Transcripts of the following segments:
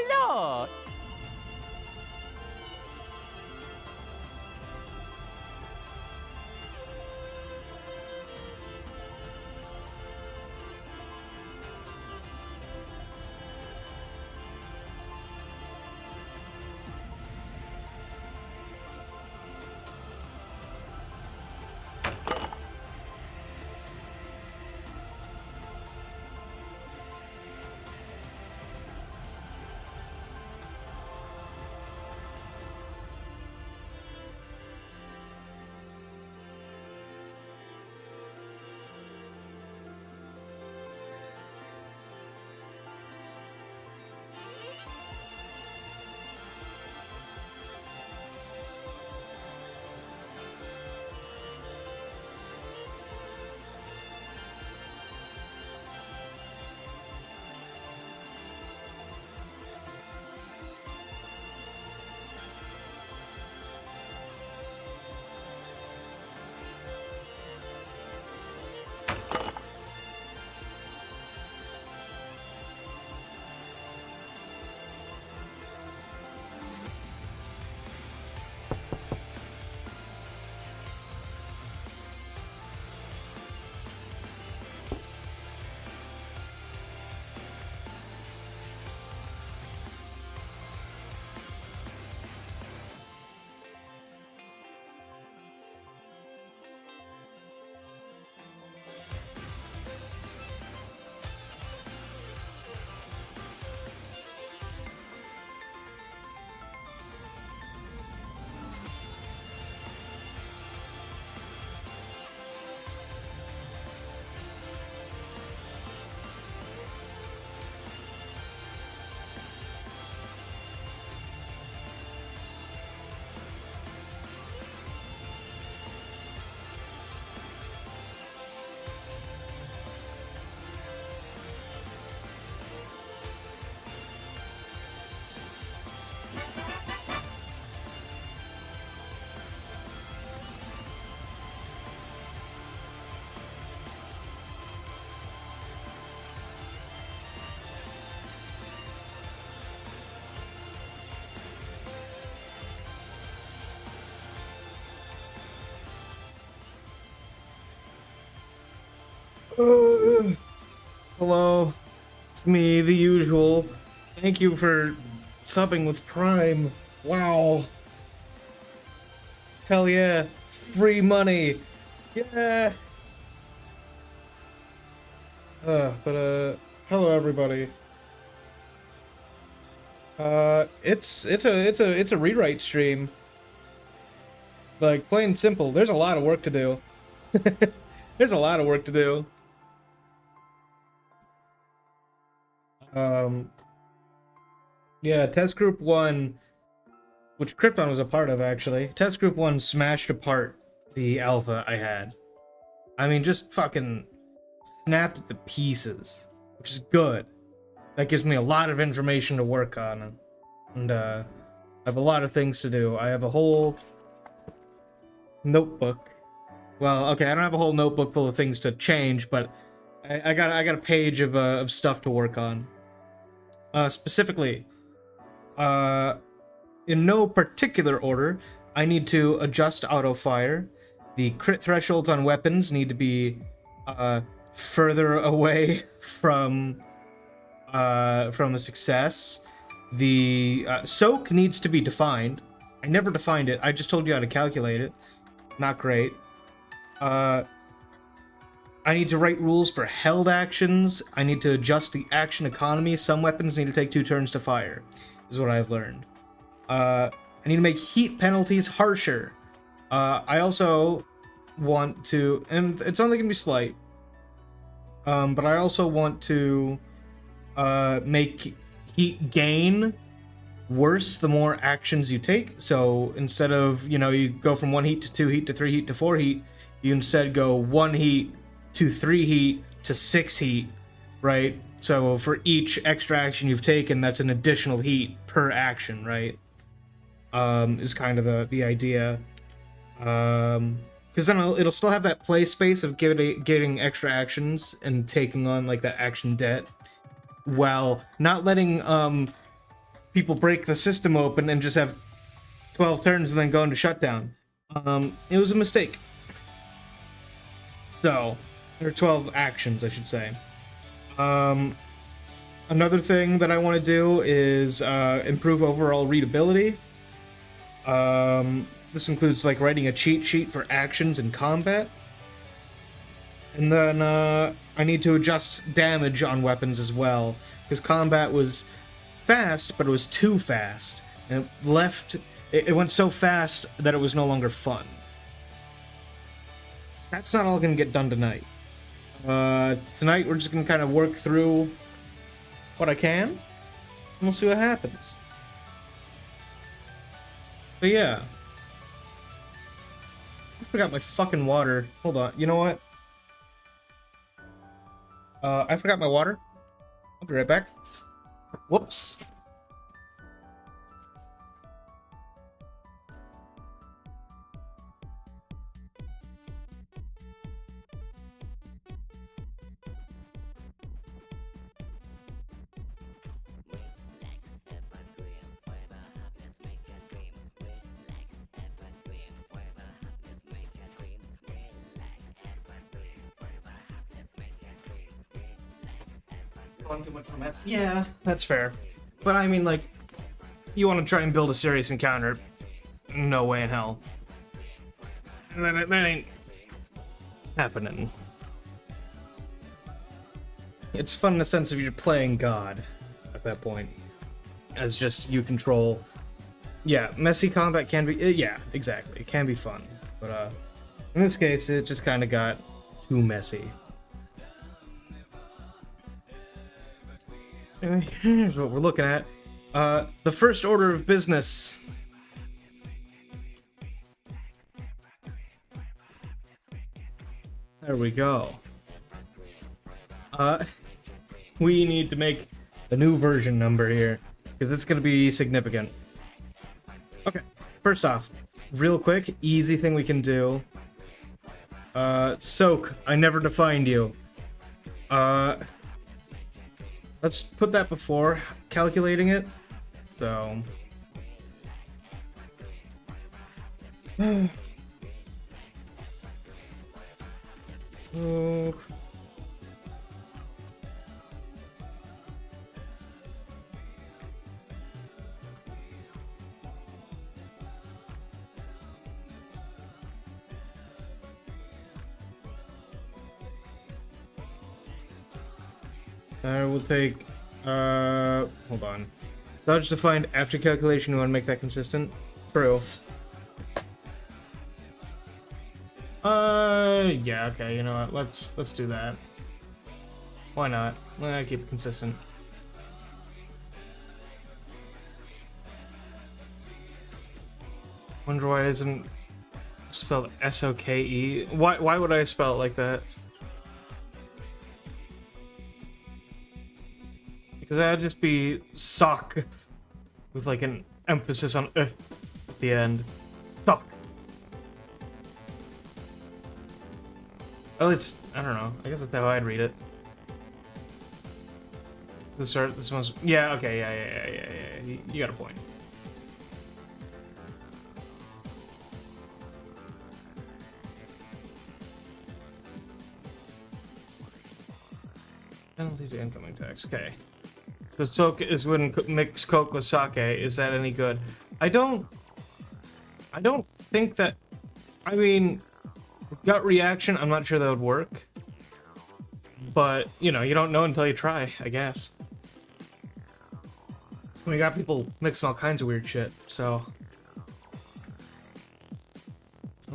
โหลด Hello, it's me, the usual. Thank you for subbing with Prime. Wow. Hell yeah. Free money. Yeah. Hello everybody. It's a rewrite stream. Like, plain and simple, there's a lot of work to do. There's a lot of work to do. Yeah, Test Group 1, which Krypton was a part of, actually. Test Group 1 smashed apart the alpha I had. I mean, just fucking snapped it to pieces, which is good. That gives me a lot of information to work on, and I have a lot of things to do. I have a whole notebook. Well, okay, I don't have a whole notebook full of things to change, but I got a page of stuff to work on. Specifically, in no particular order, I need to adjust auto fire. The crit thresholds on weapons need to be further away from a success. The soak needs to be defined. I never defined it. I just told you how to calculate it. Not great. I need to write rules for held actions. I need to adjust the action economy. Some weapons need to take 2 turns to fire, is what I've learned. I need to make heat penalties harsher. I also want to, and it's only gonna be slight, but I also want to make heat gain worse the more actions you take. So instead of, you go from 1 heat to 2 heat to 3 heat to 4 heat, you instead go 1 heat to 3 heat to 6 heat, right? So for each extra action you've taken, that's an additional heat per action, right? Is kind of the idea. Because then it'll still have that play space of getting extra actions and taking on like that action debt, while not letting people break the system open and just have 12 turns and then go into shutdown. It was a mistake. So, or 12 actions, I should say. Another thing that I want to do is improve overall readability. This includes like writing a cheat sheet for actions in combat. And then I need to adjust damage on weapons as well, because combat was fast, but it was too fast. And it went so fast that it was no longer fun. That's not all going to get done tonight. Tonight we're just going to kind of work through what I can, and we'll see what happens. But yeah. I forgot my fucking water. Hold on. You know what? I forgot my water. I'll be right back. Whoops. Too much of a mess. Yeah, that's fair. But I mean, like, you want to try and build a serious encounter? No way in hell. That ain't happening. It's fun in the sense of you're playing God at that point, as just you control. Yeah, messy combat can be. Yeah, exactly. It can be fun, but in this case, it just kind of got too messy. Here's what we're looking at. The first order of business. There we go. We need to make the new version number here, because it's going to be significant. Okay, first off, real quick, easy thing we can do. Soak, I never defined you. Let's put that before calculating it. So. Oh. We'll take, hold on. Dodge defined after calculation, you want to make that consistent? True. Yeah, okay, you know what, let's do that. Why not? Keep it consistent. Wonder why it isn't spelled S-O-K-E? Why would I spell it like that? Because that'd just be sock with like an emphasis on at the end. Sock. Oh, it's, I don't know. I guess that's how I'd read it. This one's, yeah, okay, yeah. You got a point. Penalty to incoming tax, okay. The soak is when mix Coke with sake. Is that any good? I don't think that. I mean, gut reaction. I'm not sure that would work. But you know, you don't know until you try, I guess. We got people mixing all kinds of weird shit. So,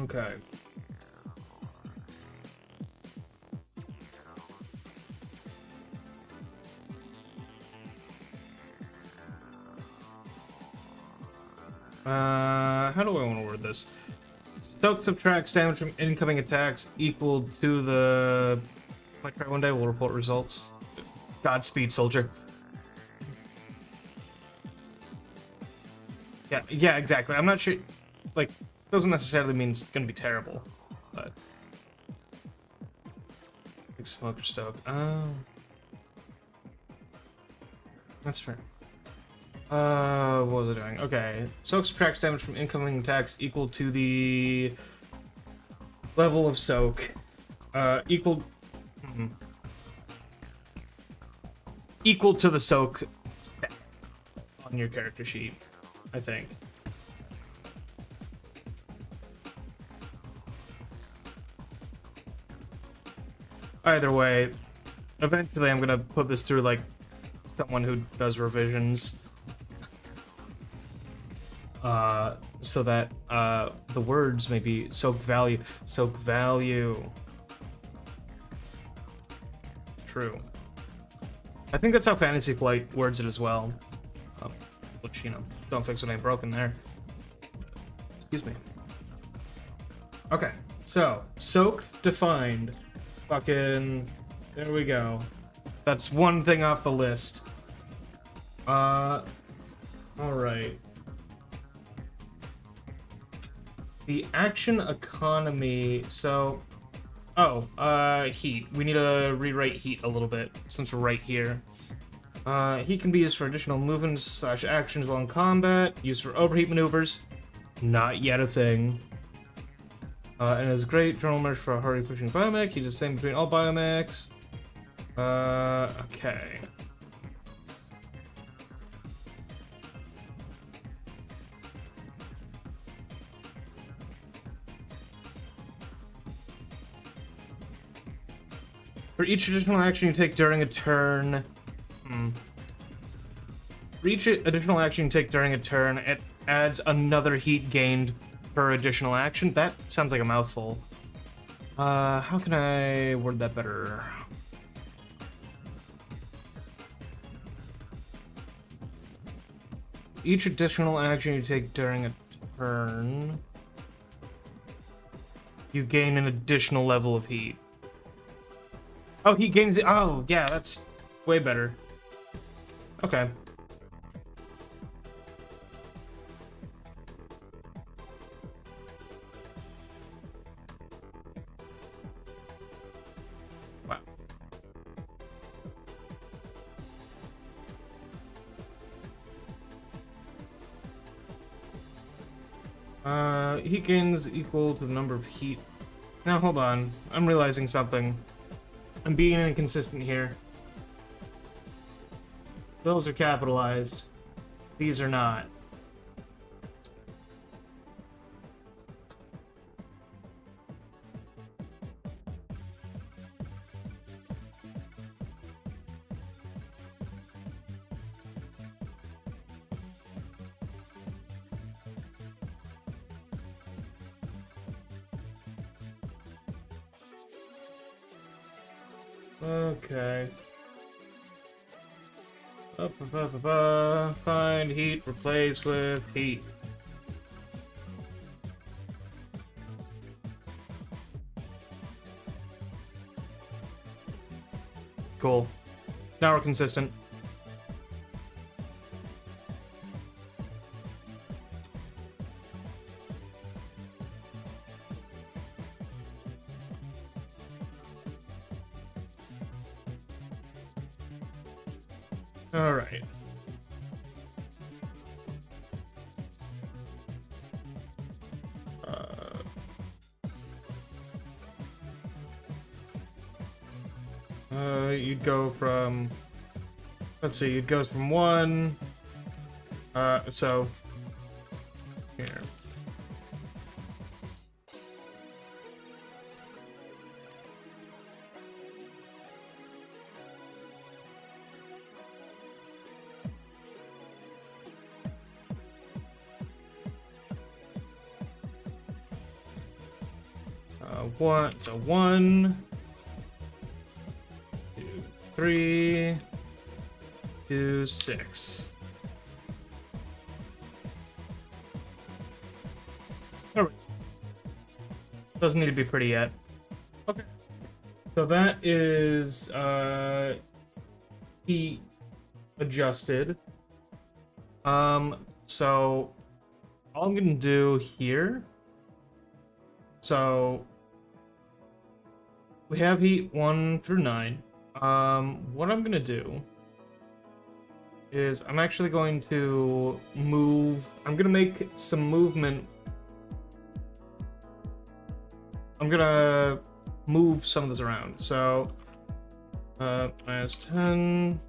okay. How do I want to word this? Soak subtracts damage from incoming attacks equal to the... Might try one day, we'll report results. Godspeed, soldier. Yeah, exactly. I'm not sure... Like, doesn't necessarily mean it's gonna be terrible, but... Big smoker stoke. Oh. That's fair. What was it doing? Okay. Soak subtracts damage from incoming attacks equal to the level of soak. Equal... Equal to the soak stat on your character sheet, I think. Either way, eventually I'm gonna put this through, like, someone who does revisions. So that, the words may be soak value. Soak value. True. I think that's how Fantasy Flight words it as well. Which, you know, don't fix what ain't broken there. Excuse me. Okay, so, soak defined. Fucking... There we go. That's one thing off the list. Alright. The action economy, so... Oh, heat. We need to rewrite heat a little bit, since we're right here. Heat can be used for additional movements / actions while in combat, used for overheat maneuvers. Not yet a thing. And is great journal merge for a hurry pushing biomech. Heat is the same between all biomechs. Okay. For each additional action you take during a turn... For each additional action you take during a turn, it adds another heat gained per additional action. That sounds like a mouthful. How can I word that better? Each additional action you take during a turn, you gain an additional level of heat. Oh, he gains it. Oh, yeah, that's way better. Okay. Wow. Heat gains equal to the number of heat. Now, hold on. I'm realizing something. I'm being inconsistent here. Those are capitalized. These are not. Okay. Find heat, replace with heat. Cool. Now we're consistent. All right. You'd go from, let's see, it goes from 1, so, here. So 1, 2, 3, 2, 6. All right. Doesn't need to be pretty yet. Okay. So that is heat adjusted. So all I'm gonna do here. So we have heat 1 through 9. What I'm gonna do is I'm actually going to move. I'm gonna make some movement. I'm gonna move some of this around. So, minus 10.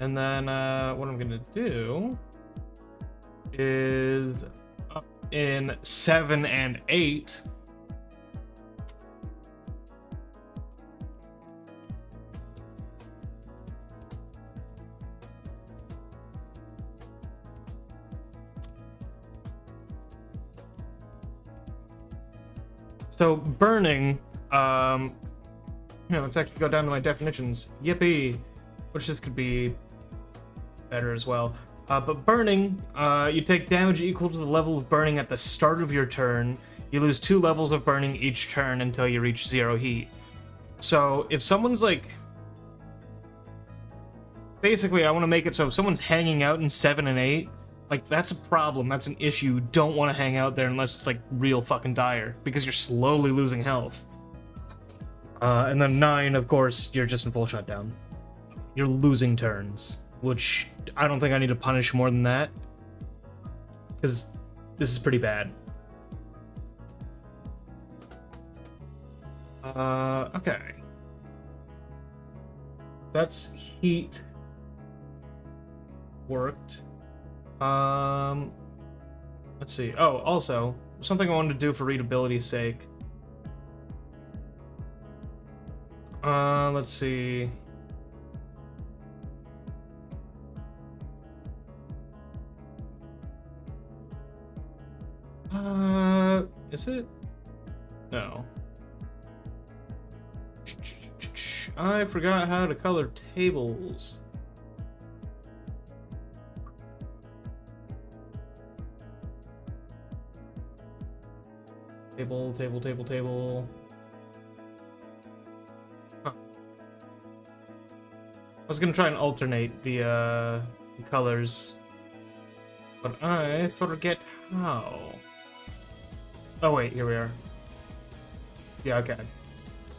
And then what I'm gonna do is up in 7 and 8. So burning, yeah, let's actually go down to my definitions. Yippee! Which this could be better as well. But burning, you take damage equal to the level of burning at the start of your turn. You lose 2 levels of burning each turn until you reach 0 heat. So if someone's like... Basically, I want to make it so if someone's hanging out in 7 and 8, like, that's a problem, that's an issue. You don't want to hang out there unless it's, like, real fucking dire, because you're slowly losing health. And then 9, of course, you're just in full shutdown. You're losing turns, which I don't think I need to punish more than that, because this is pretty bad. Okay. That's heat. Worked. Let's see. Oh, also, something I wanted to do for readability's sake. Let's see. Is it? No. I forgot how to color tables. Table. Huh. I was gonna try and alternate the colors, but I forget how. Oh wait, here we are. Yeah, okay.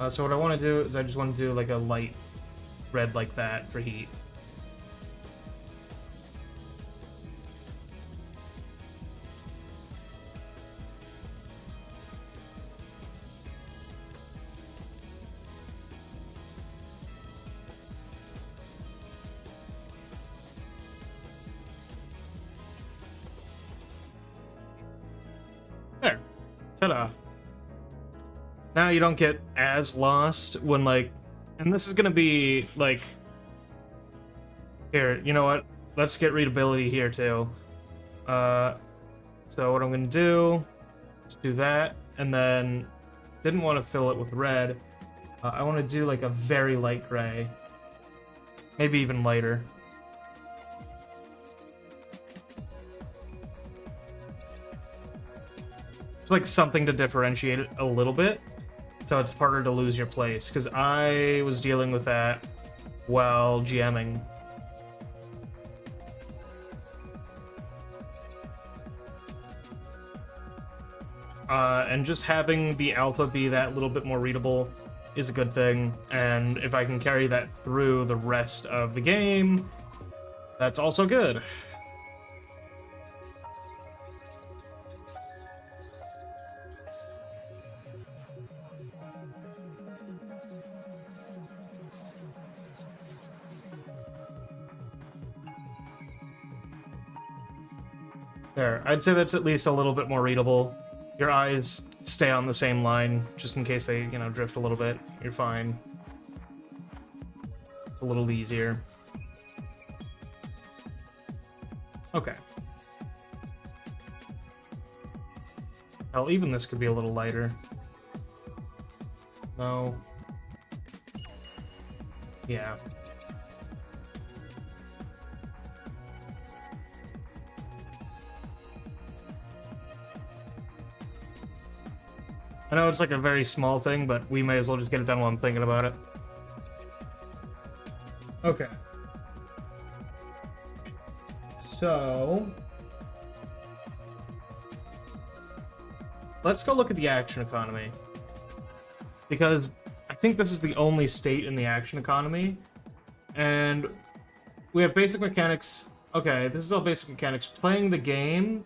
So what I want to do is I just want to do like a light red like that for heat. There. Ta-da. Now you don't get as lost when, like... And this is gonna be, like... Here, you know what? Let's get readability here, too. So what I'm gonna do... Just do that, and then... Didn't want to fill it with red. I want to do, like, a very light gray. Maybe even lighter. It's like something to differentiate it a little bit, so it's harder to lose your place, because I was dealing with that while GMing. And just having the alpha be that little bit more readable is a good thing, and if I can carry that through the rest of the game, that's also good. There, I'd say that's at least a little bit more readable. Your eyes stay on the same line, just in case they, you know, drift a little bit. You're fine. It's a little easier. Okay. Hell, even this could be a little lighter. No. Yeah. I know it's like a very small thing, but we may as well just get it done while I'm thinking about it. Okay. So... let's go look at the action economy. because I think this is the only state in the action economy, and we have basic mechanics. Okay, this is all basic mechanics. Playing the game.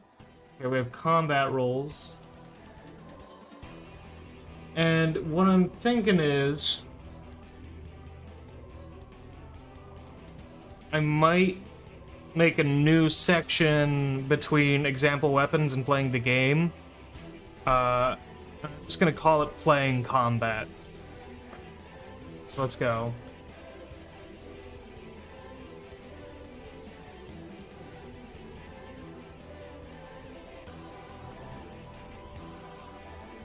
Okay, we have combat roles. And what I'm thinking is, I might make a new section between example weapons and playing the game. I'm just gonna call it playing combat. So let's go.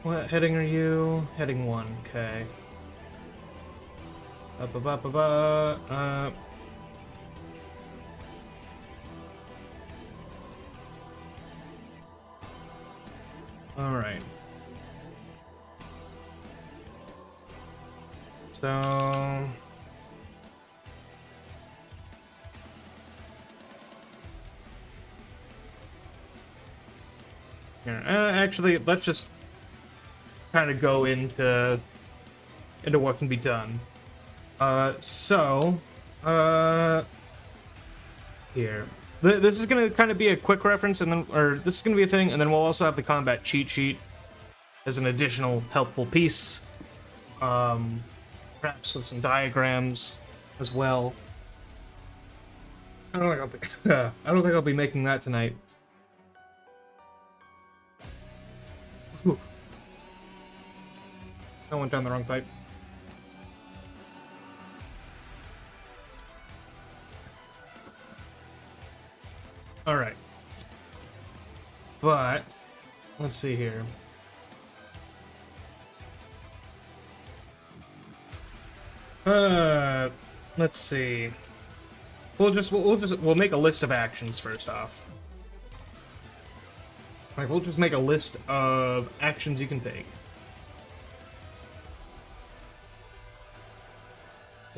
What heading are you? Heading 1, okay. Alright. So... Here, actually, let's just kind of go into what can be done. Here. This is gonna kind of be a quick reference, and then, or this is gonna be a thing, and then we'll also have the combat cheat sheet as an additional helpful piece. Perhaps with some diagrams as well. I don't think I'll be making that tonight. Whew. I went down the wrong pipe. Alright. But, let's see here. Let's see. We'll make a list of actions first off. Like, we'll just make a list of actions you can take.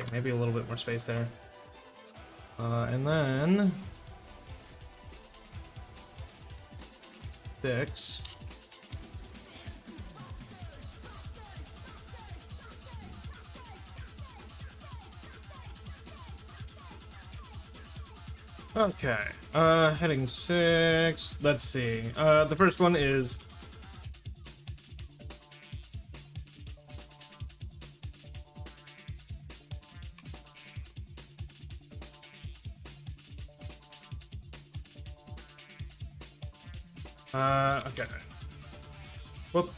Okay, maybe a little bit more space there. And then... 6. Okay, heading 6, let's see. The first one is... okay. Whoop.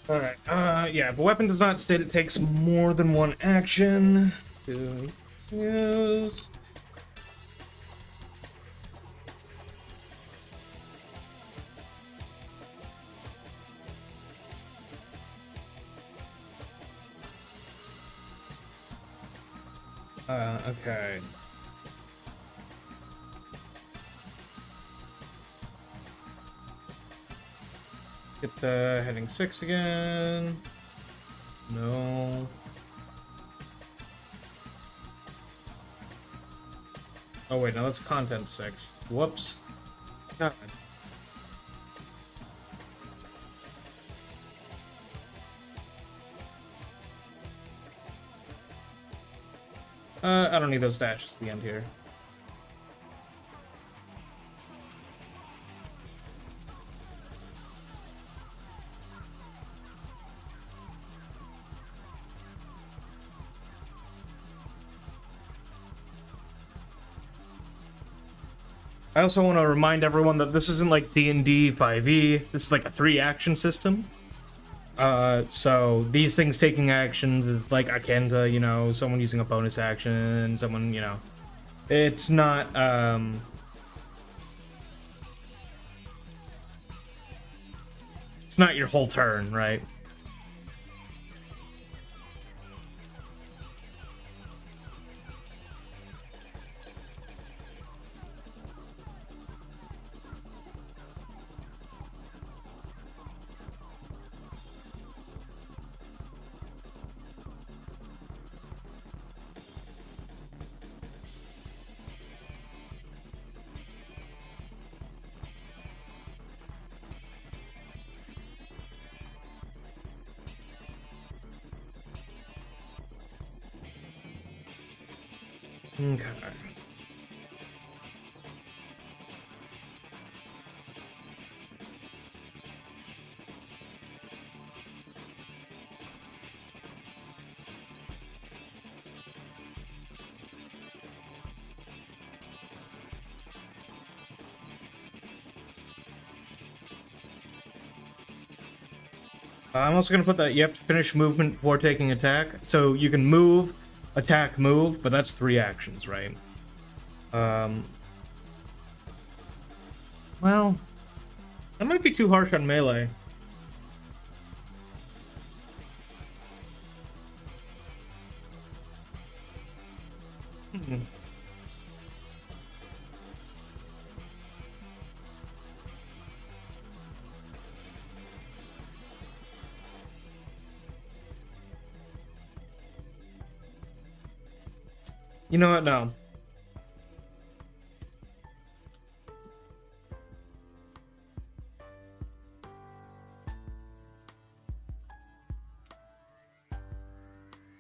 Alright, yeah, the weapon does not state it takes more than one action to use. Okay. Get the heading 6 again. No. Oh wait, no, that's content 6. Whoops. God. I don't need those dashes at the end here. I also want to remind everyone that this isn't like D&D 5e. This is like a 3-action system. So these things taking actions is like akin to, you know, someone using a bonus action, someone, you know. It's not, it's not your whole turn, right? Okay. I'm also going to put that you have to finish movement before taking attack. So you can move, attack, move, but that's 3 actions, right? Well, that might be too harsh on melee. You know what? No.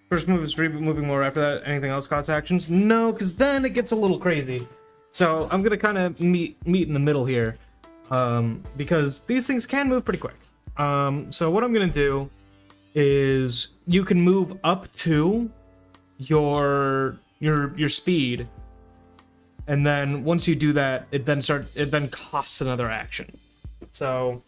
First move is free, but moving more after that. Anything else costs actions? No, because then it gets a little crazy. So I'm gonna kind of meet in the middle here, because these things can move pretty quick. So what I'm gonna do is you can move up to your speed, and then once you do that, it then costs another action. So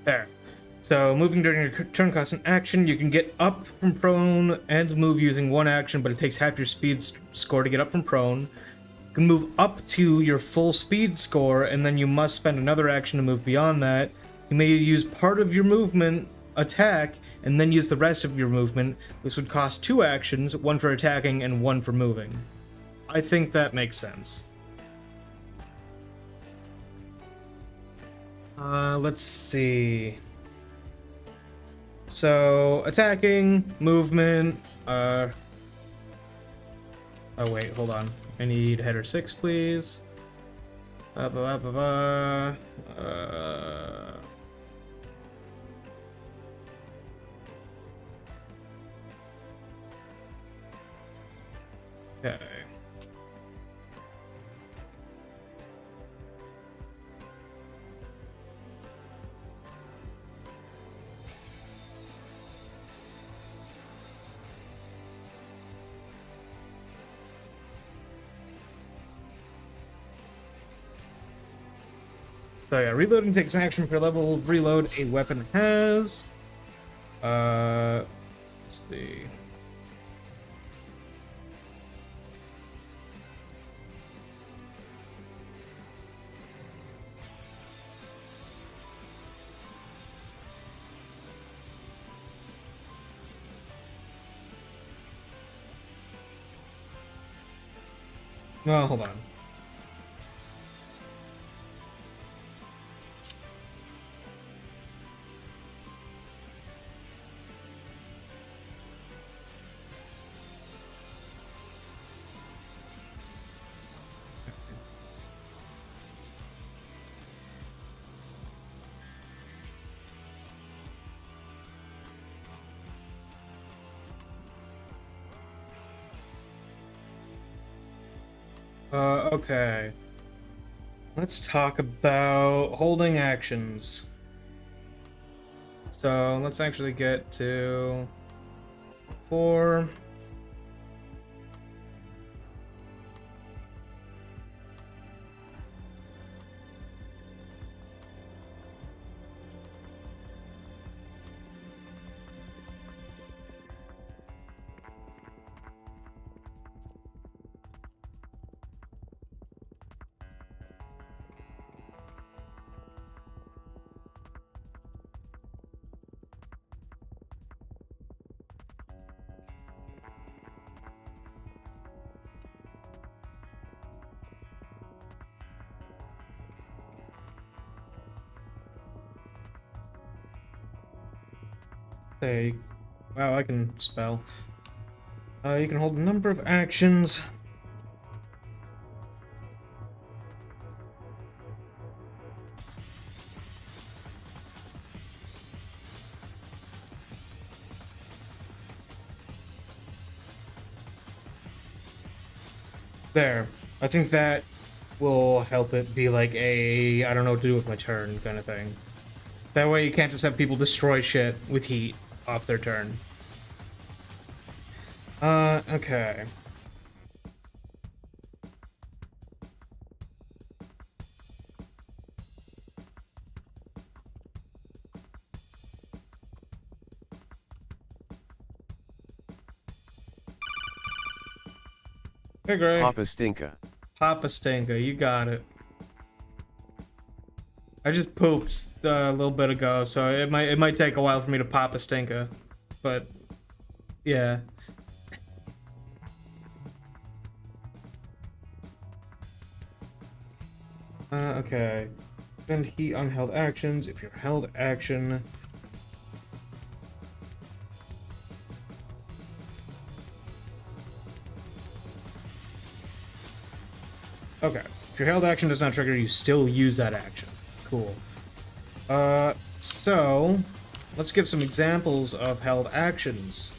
there. So moving during your turn costs an action. You can get up from prone and move using 1 action, but it takes half your speed score to get up from prone. You can move up to your full speed score, and then you must spend another action to move beyond that. You may use part of your movement attack, and then use the rest of your movement. This would cost 2 actions, 1 for attacking and 1 for moving. I think that makes sense. Let's see. So, attacking, movement, oh wait, hold on. I need header 6, please. Okay. So yeah, reloading takes an action per level of reload a weapon has. Let's see. No, hold on. Okay. Let's talk about holding actions. So let's actually get to 4. Hey, wow, I can spell. You can hold a number of actions. There. I think that will help it be like a I don't know what to do with my turn kind of thing. That way you can't just have people destroy shit with heat off their turn. Okay. Hey, Gray. Papa Stinka. Papa Stinka, you got it. I just pooped a little bit ago, so it might take a while for me to pop a Stinka, but yeah. Okay. Spend heat on held actions. If you're held action. Okay. If your held action does not trigger, you still use that action. Cool. So let's give some examples of held actions.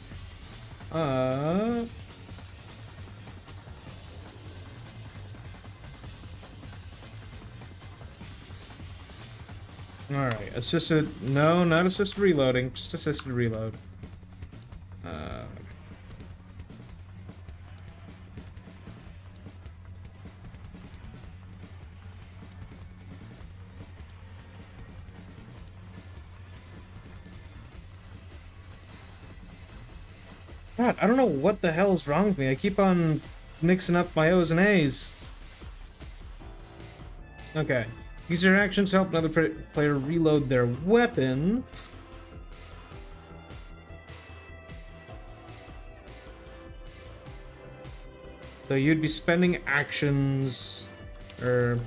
Alright, assisted, no, not assisted reloading, just assisted reload. God, I don't know what the hell's wrong with me. I keep on mixing up my O's and A's. Okay. Use your actions to help another player reload their weapon. So you'd be spending actions, or...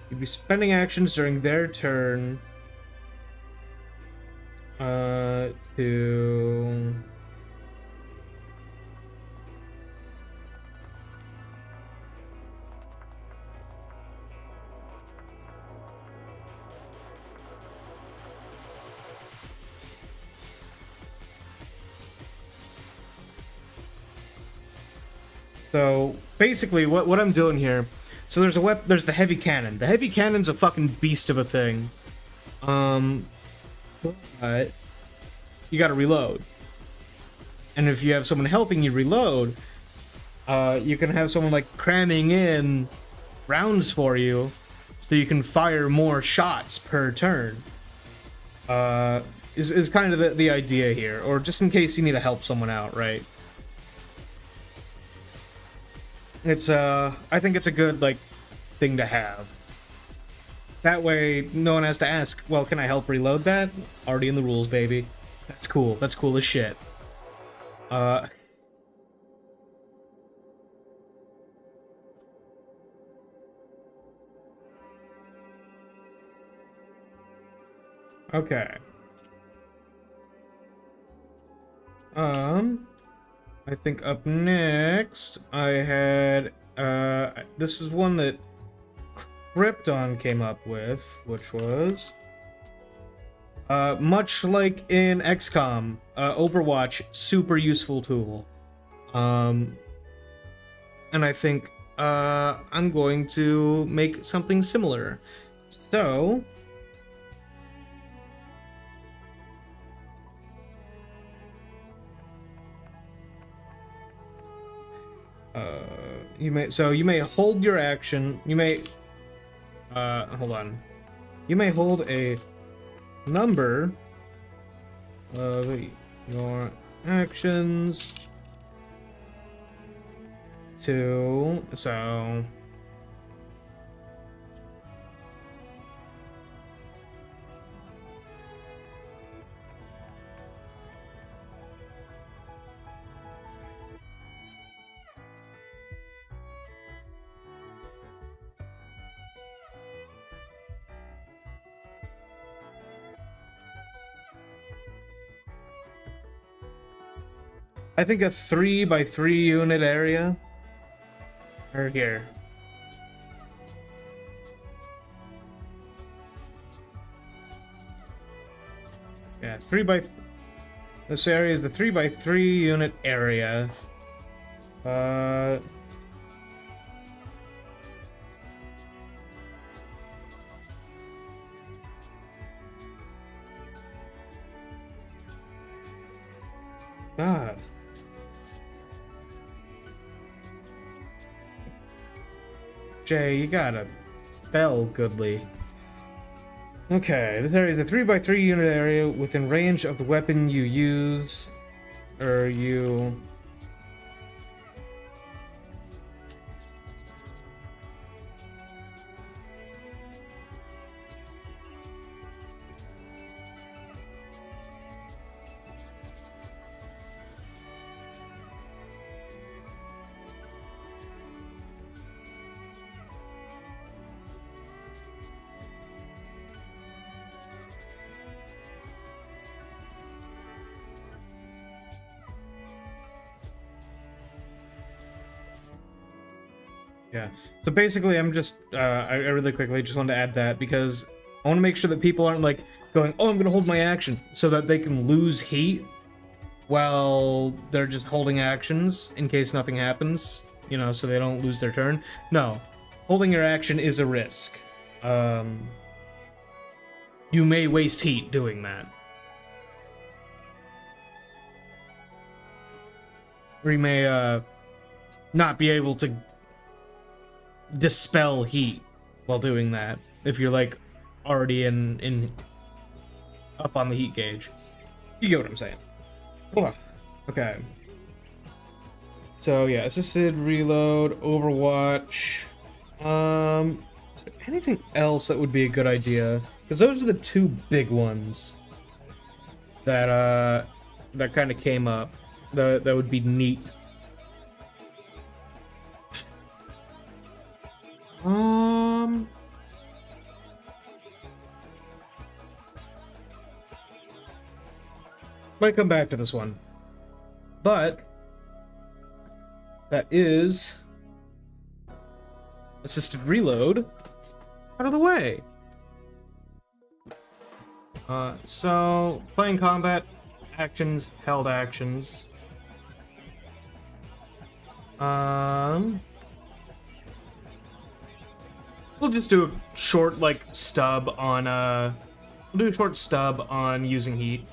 You'd be spending actions during their turn to... So basically what I'm doing here, so there's there's the heavy cannon. The heavy cannon's a fucking beast of a thing. But you gotta reload. And if you have someone helping you reload, you can have someone like cramming in rounds for you so you can fire more shots per turn. Is kind of the idea here, or just in case you need to help someone out, right? It's I think it's a good like thing to have. That way no one has to ask, well, can I help reload that? Already in the rules, baby. That's cool. That's cool as shit. Okay. I think up next I had this is one that Krypton came up with, which was much like in XCOM, Overwatch, super useful tool. And I think I'm going to make something similar. So, you may hold your action. You may, hold on. You may hold a number of your actions to, so I think a 3x3 unit area. Or here. Yeah, this area is the 3x3 unit area. God. Jay, you gotta spell goodly. Okay, this area is a 3x3 unit area within range of the weapon you use, or you... Yeah. So basically, I'm just, I really quickly just want to add that because I want to make sure that people aren't like going, oh, I'm going to hold my action so that they can lose heat while they're just holding actions in case nothing happens, you know, so they don't lose their turn. No. Holding your action is a risk. You may waste heat doing that. Or you may, not be able to dispel heat while doing that if you're like already in up on the heat gauge. You get what I'm saying. Okay. So yeah, assisted reload, Overwatch. Is there anything else that would be a good idea? Because those are the two big ones that that kind of came up. That would be neat. Might come back to this one. But that is assisted reload out of the way. So playing combat actions, held actions. We'll just do a short like stub on we'll do a short stub on using heat.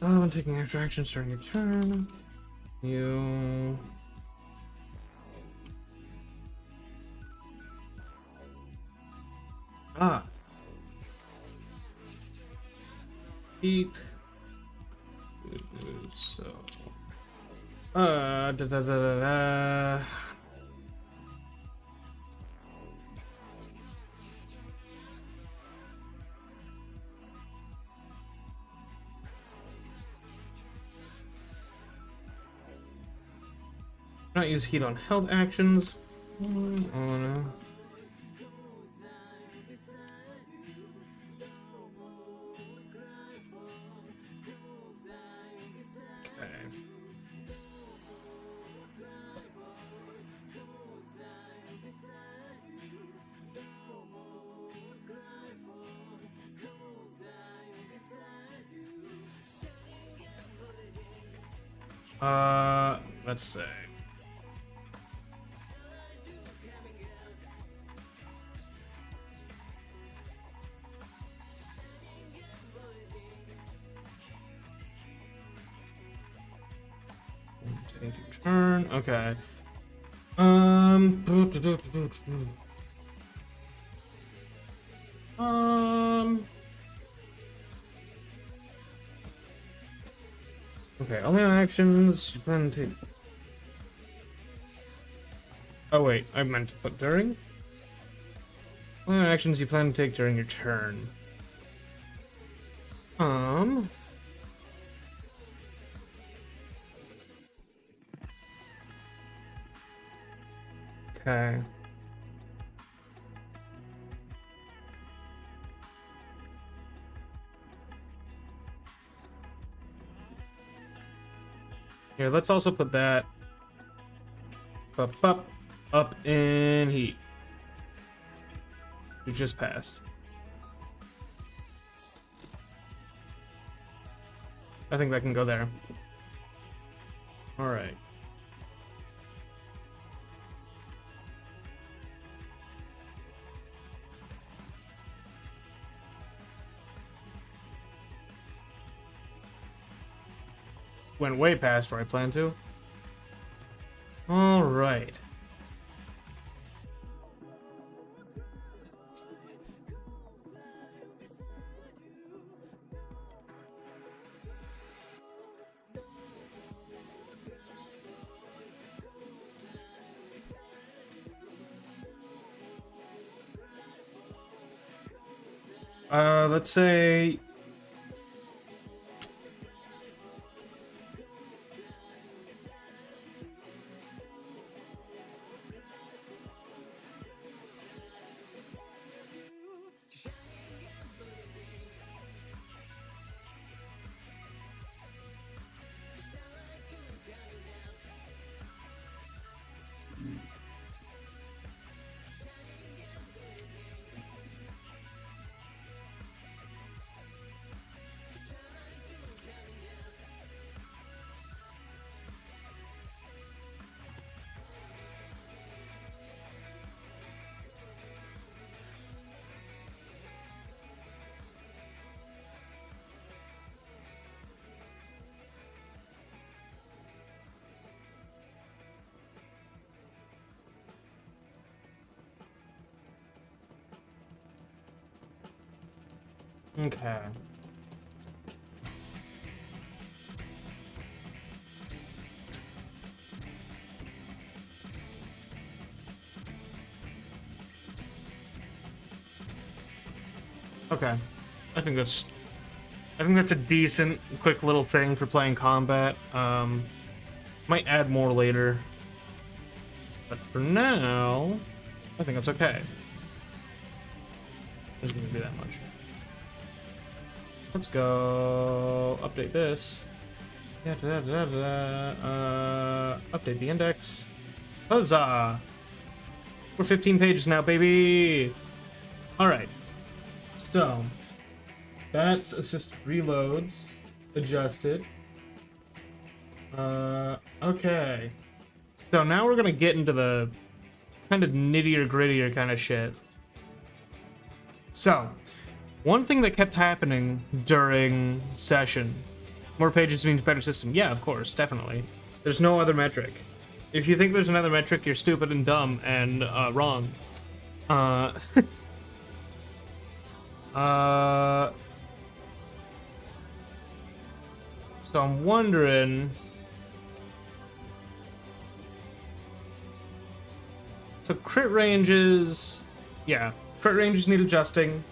I'm taking extra actions during your turn. You... Heat. So... da da da da da. Not use heat on held actions. On. Let's see. Take your turn. Okay. Okay, only actions you plan to take. Oh wait, I meant to put during. Only actions you plan to take during your turn. Okay. Here, let's also put that up in heat. You just passed. I think that can go there. All right. Went way past where I planned to. All right. Let's say okay. Okay. I think that's a decent, quick little thing for playing combat. Might add more later. But for now, I think that's okay. There's gonna be that much. Let's go update this. Yeah, update the index. Huzzah! We're 15 pages now, baby! Alright. So, that's assist reloads adjusted. Okay. So now we're gonna get into the kind of nittier grittier kind of shit. So, one thing that kept happening during session, more pages means better system. Yeah, of course, definitely. There's no other metric. If you think there's another metric, you're stupid and dumb and wrong. So I'm wondering. So crit ranges, yeah, crit ranges need adjusting.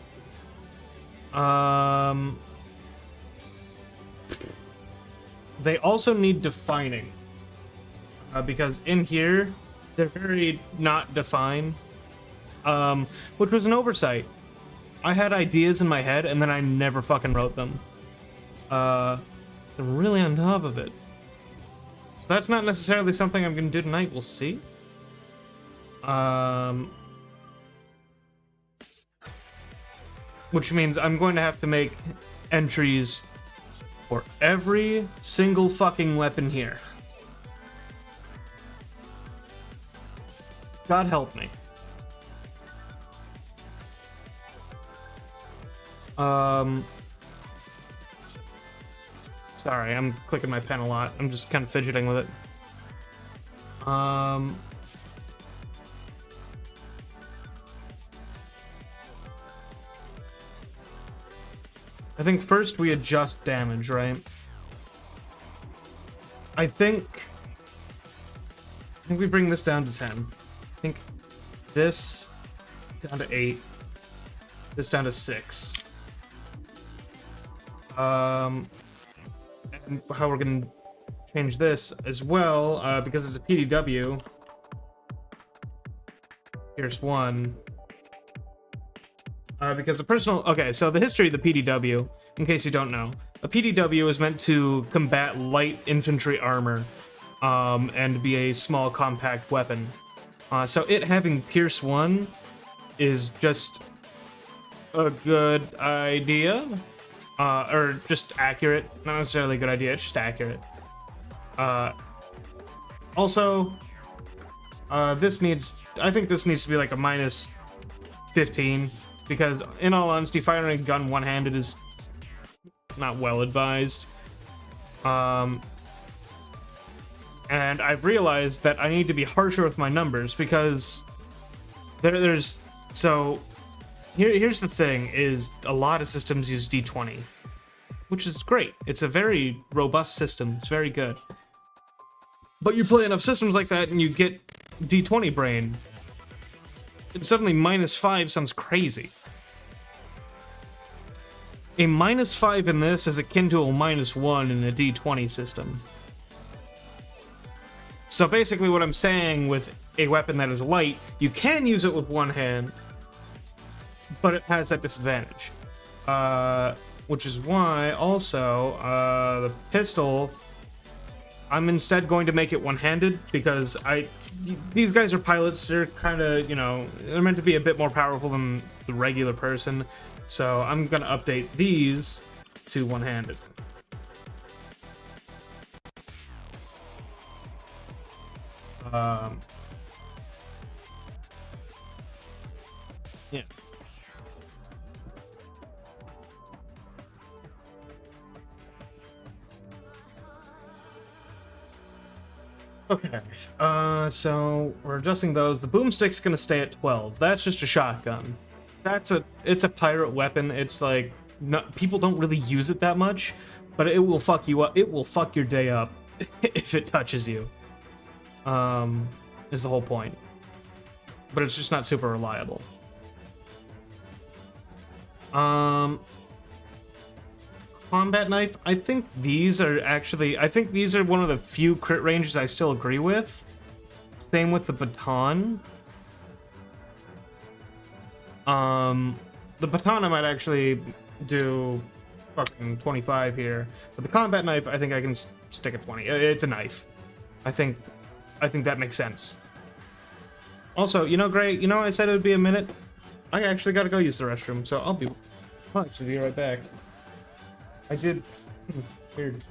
They also need defining. because in here they're very not defined, which was an oversight. I had ideas in my head and then I never fucking wrote them. So I'm really on top of it. So that's not necessarily something I'm gonna do tonight. We'll see. Which means I'm going to have to make entries for every single fucking weapon here. God help me. Sorry, I'm clicking my pen a lot. I'm just kind of fidgeting with it. I think first we adjust damage, right? I think we bring this down to 10. I think this down to 8. This down to 6. And how we're gonna change this as well, because it's a PDW. Here's one. Because the personal... Okay, so the history of the PDW, in case you don't know. A PDW is meant to combat light infantry armor, and be a small compact weapon. So it having Pierce 1 is just a good idea. Or just accurate. Not necessarily a good idea, it's just accurate. Also, this needs... I think this needs to be like a minus 15. Because, in all honesty, firing a gun one-handed is not well advised. And I've realized that I need to be harsher with my numbers, because there's... So, here's the thing, is a lot of systems use D20. Which is great. It's a very robust system. It's very good. But you play enough systems like that and you get D20 brain. And suddenly -5 sounds crazy. A -5 in this is akin to a -1 in a D20 system. So basically what I'm saying with a weapon that is light, you can use it with one hand, but it has that disadvantage. Which is why also the pistol, I'm instead going to make it one-handed, because these guys are pilots. They're kind of, you know, they're meant to be a bit more powerful than the regular person. So I'm gonna update these to one-handed. Yeah. Okay, so we're adjusting those. The boomstick's gonna stay at 12. That's just a shotgun. It's a pirate weapon. It's like, people don't really use it that much, but it will fuck you up. It will fuck your day up if it touches you. Is the whole point. But it's just not super reliable. Combat knife, I think these are one of the few crit ranges I still agree with. Same with the baton. The baton I might actually do fucking 25 here. But the combat knife, I think I can stick at 20. It's a knife. I think that makes sense. Also, you know, Gray, you know I said it would be a minute? I actually gotta go use the restroom, so I'll actually be right back. I did. Weird.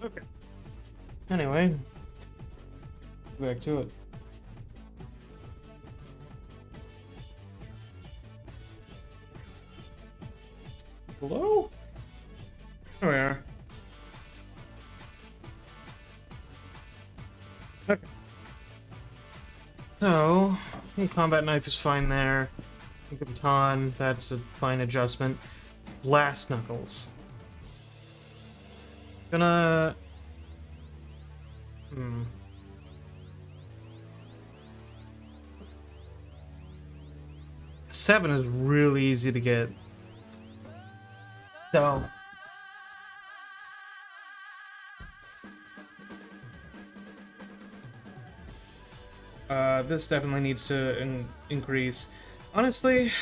Okay. Anyway, back to it. Hello? There we are. Okay. So, combat knife is fine there. Baton, that's a fine adjustment. Blast knuckles. Gonna... 7 is really easy to get. So... this definitely needs to increase. Honestly...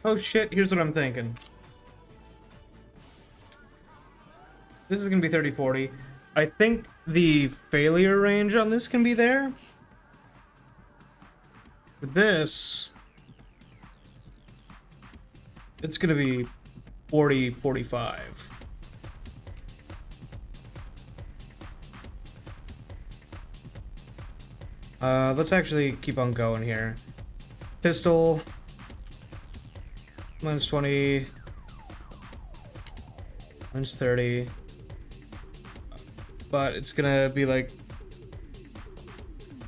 Oh shit, here's what I'm thinking. This is gonna be 30-40. I think the failure range on this can be there. With this... it's gonna be 40-45. Let's actually keep on going here. Pistol. Minus 20. Minus 30. But it's gonna be like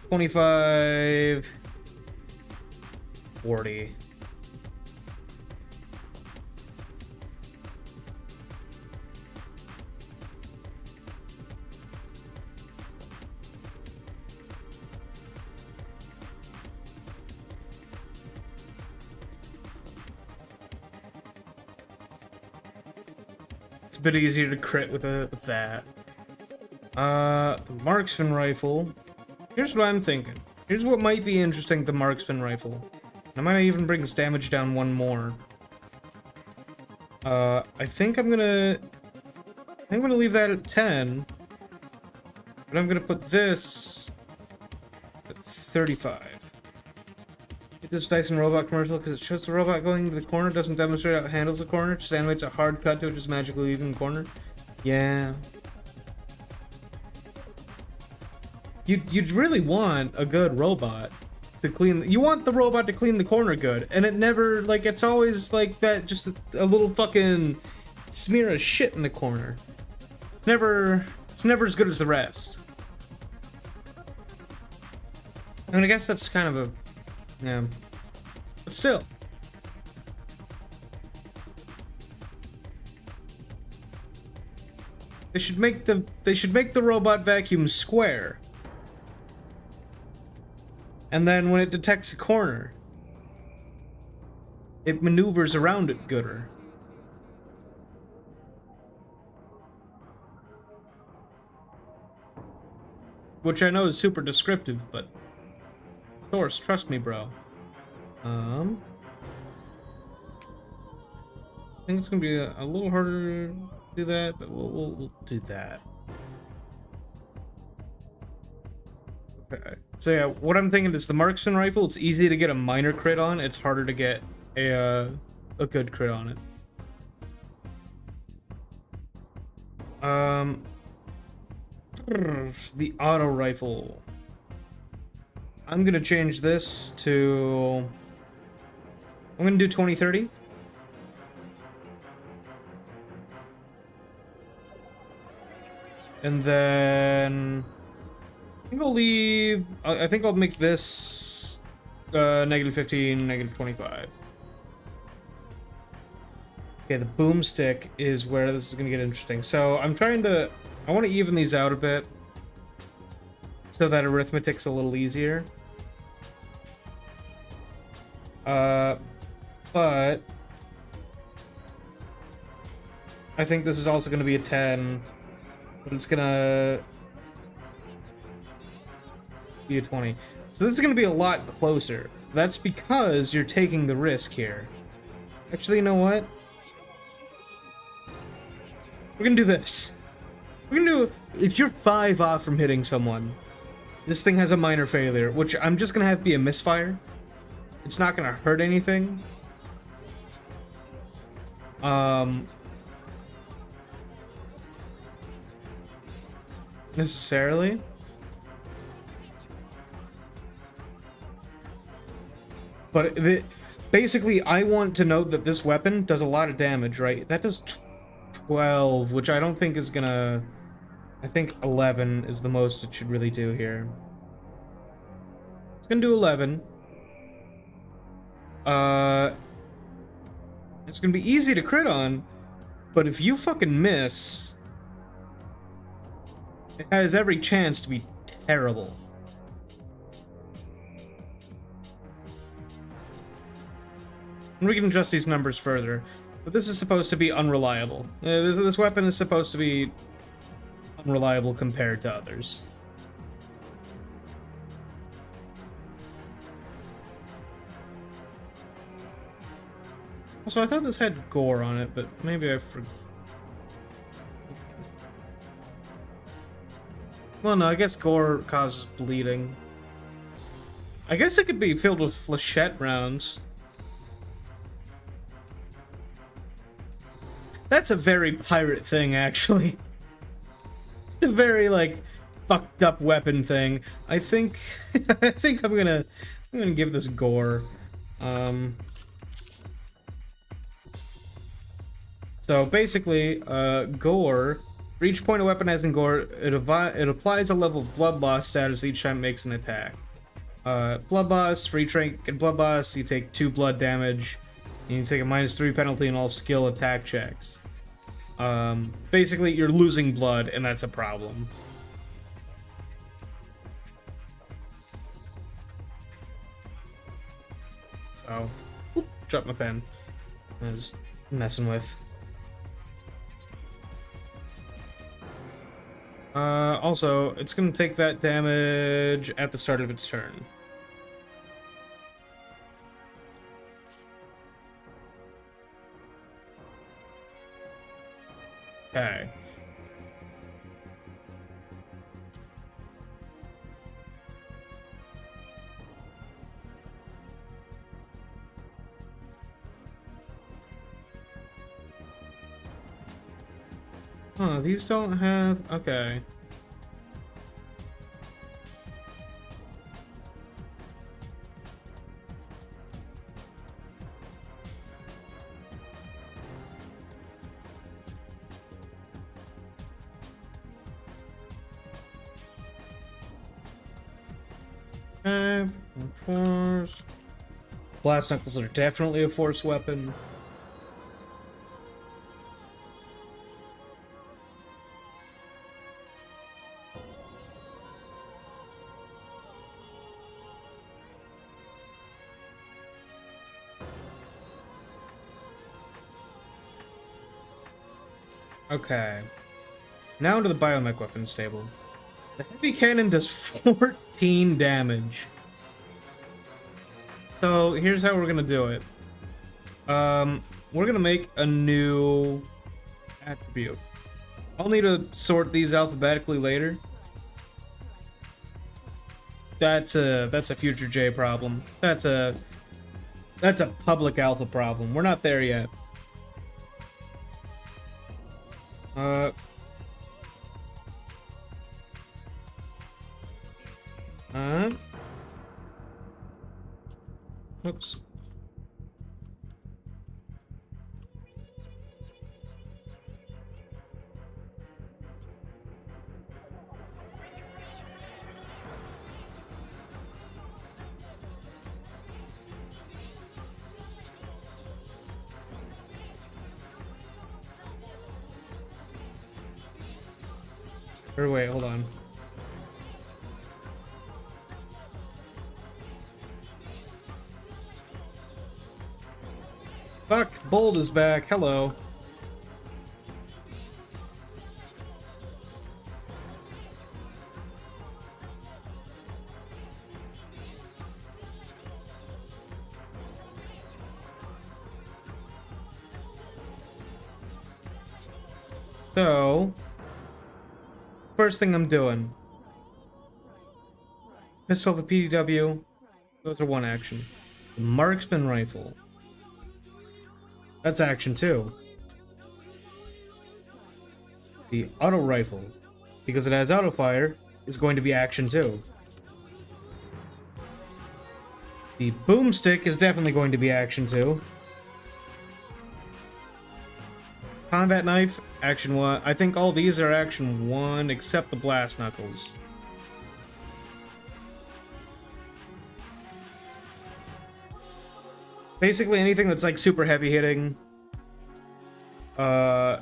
25. 40. A bit easier to crit with that. The marksman rifle. Here's what I'm thinking. Here's what might be interesting, the marksman rifle. I might even bring this damage down one more. I think I'm gonna leave that at 10. But I'm gonna put this at 35. Get this Dyson robot commercial because it shows the robot going into the corner, doesn't demonstrate how it handles the corner, just animates a hard cut to it, just magically leaving the corner. Yeah. You'd really want a good robot to clean. You want the robot to clean the corner good, and it never, like, it's always like that, just a little fucking smear of shit in the corner. It's never as good as the rest. I mean, I guess that's kind of a, yeah, but still. They should make the robot vacuum square. And then when it detects a corner, it maneuvers around it gooder. Which I know is super descriptive, but Source, trust me, bro. I think it's gonna be a little harder to do that, but we'll do that. Okay. So yeah, what I'm thinking is the marksman rifle. It's easy to get a minor crit on. It's harder to get a good crit on it. The auto rifle. I'm gonna change this to. I'm gonna do 20-30. And then I think I'll leave. I think I'll make this -15, -25. Okay, the boomstick is where this is gonna get interesting. So I'm trying to. I want to even these out a bit so that arithmetic's a little easier. But I think this is also going to be a 10, but it's going to be a 20. So this is going to be a lot closer. That's because you're taking the risk here. Actually, you know what? We're going to do this. We're going to do... If you're 5 off from hitting someone, this thing has a minor failure, which I'm just going to have be a misfire. It's not going to hurt anything. Um, necessarily. But basically, I want to note that this weapon does a lot of damage, right? That does 12, which I don't think is gonna... I think 11 is the most it should really do here. It's gonna do 11. It's gonna be easy to crit on, but if you fucking miss, it has every chance to be terrible. And we can adjust these numbers further, but this is supposed to be unreliable. This weapon is supposed to be unreliable compared to others. Also, I thought this had gore on it, but maybe I forgot. Well, no, I guess gore causes bleeding. I guess it could be filled with flechette rounds. That's a very pirate thing, actually. It's a very, like, fucked up weapon thing. I think I'm gonna give this gore. So basically, gore, for each point a weapon has in gore, it applies a level of blood loss status each time it makes an attack. Blood loss, for each rank in blood loss, you take 2 blood damage, and you take a -3 penalty in all skill attack checks. Basically, you're losing blood, and that's a problem. So, drop my pen. I was messing with. Also, it's gonna take that damage at the start of its turn. Okay. Huh, these don't have... Okay. Okay, force. Blast knuckles are definitely a force weapon. Okay. Now into the BIOMECH weapons table. The heavy cannon does 14 damage. So here's how we're gonna do it. We're gonna make a new attribute. I'll need to sort these alphabetically later. That's a future J problem. That's a public alpha problem. We're not there yet. Oops. Or wait, hold on. Fuck, Bold is back. Hello. So, first thing I'm doing. Pistol, the PDW. Those are one action. The marksman rifle. That's action 2. The auto rifle, because it has auto fire, is going to be action too. The boomstick is definitely going to be action too. Combat knife, action 1. I think all these are action 1 except the blast knuckles. Basically anything that's like super heavy hitting. Yeah.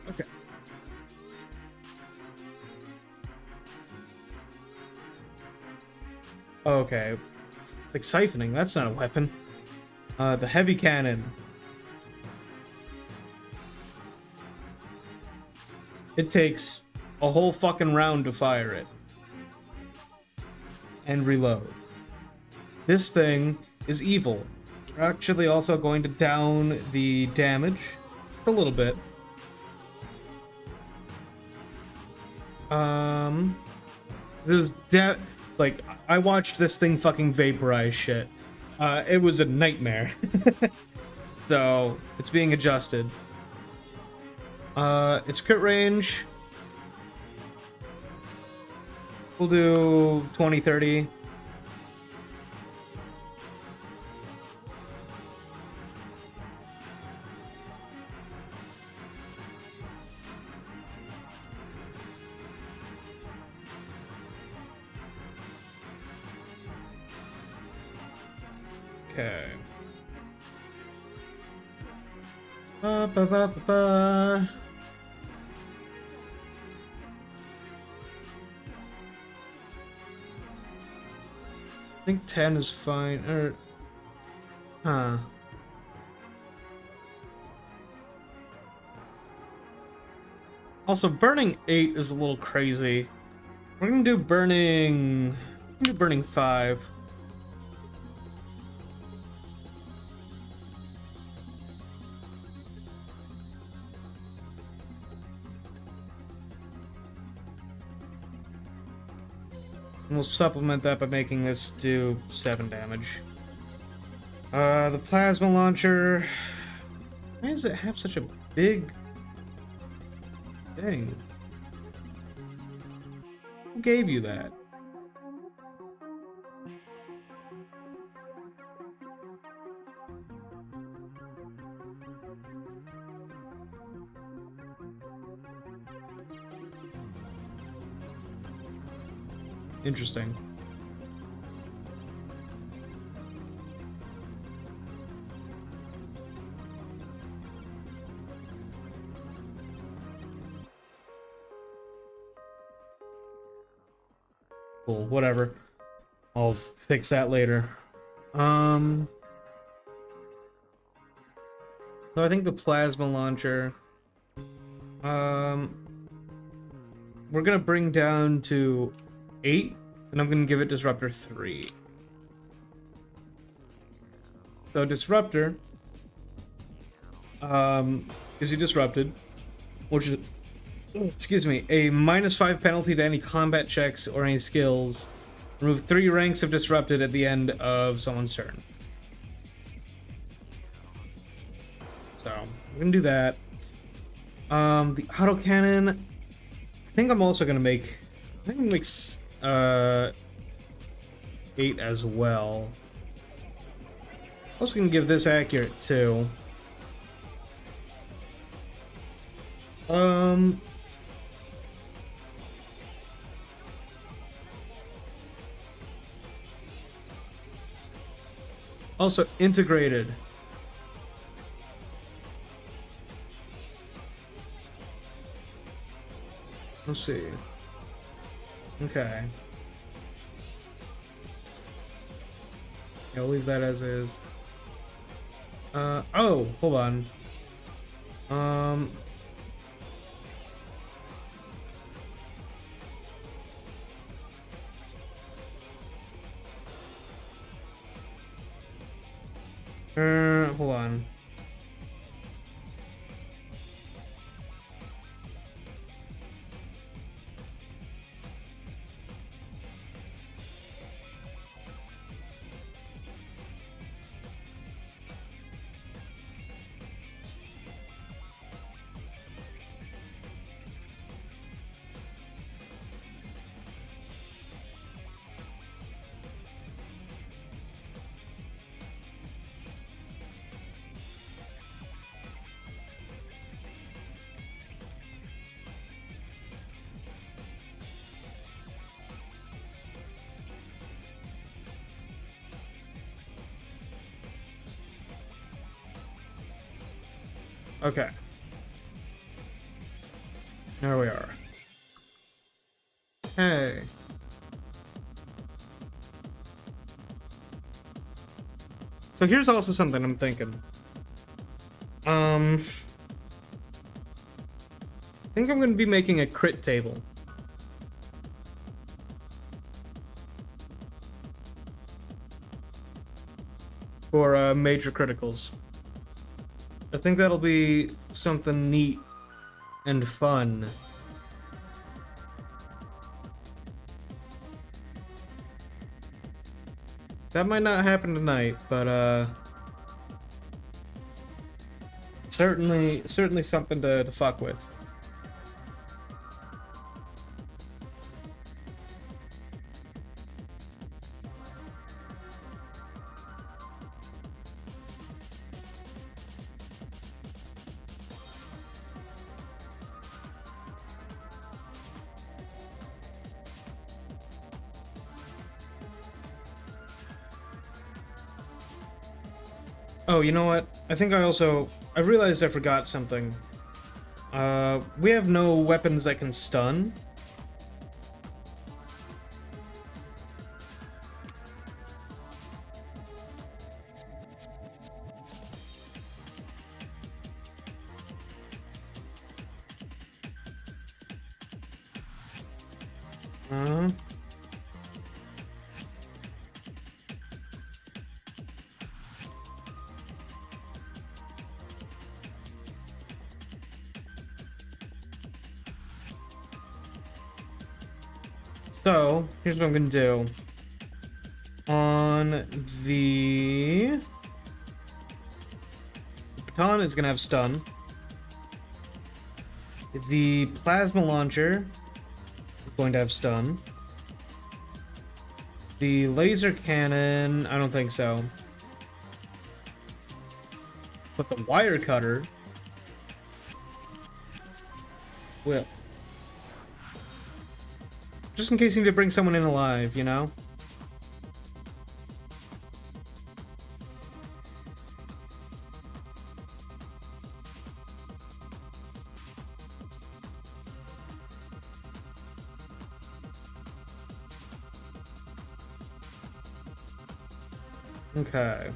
Okay. Okay. It's like siphoning. That's not a weapon. The heavy cannon. It takes a whole fucking round to fire it. And reload. This thing is evil. We're actually also going to down the damage a little bit. There's like, I watched this thing fucking vaporize shit. It was a nightmare. So, it's being adjusted. Its crit range. We'll do 20, 30. Okay. Ba, ba, ba, ba, ba. I think 10 is fine, or... Huh. Also, burning 8 is a little crazy. We're gonna do burning... We're gonna do burning 5. And we'll supplement that by making this do 7 damage. The plasma launcher... Why does it have such a big thing? Who gave you that? Interesting. Cool, whatever. I'll fix that later. So I think the plasma launcher... we're gonna bring down to 8, and I'm gonna give it Disruptor 3. So Disruptor gives you Disrupted, which is, excuse me, a -5 penalty to any combat checks or any skills. Remove 3 ranks of Disrupted at the end of someone's turn. So we're gonna do that. The autocannon, I think I'm also gonna make, I think I'm gonna make 8 as well. Also gonna give this accurate too. Also integrated. Let's see. Okay. Yeah, I'll leave that as is. Oh, hold on. Hold on. Okay. There we are. Hey. So here's also something I'm thinking. I think I'm gonna be making a crit table. For major criticals. I think that'll be something neat and fun. That might not happen tonight, but certainly something to fuck with. Oh, you know what? I think I realized I forgot something. We have no weapons that can stun. So, here's what I'm gonna do. On the baton is gonna have stun. The plasma launcher is going to have stun. The laser cannon, I don't think so. But the wire cutter will. Just in case you need to bring someone in alive, you know? Okay.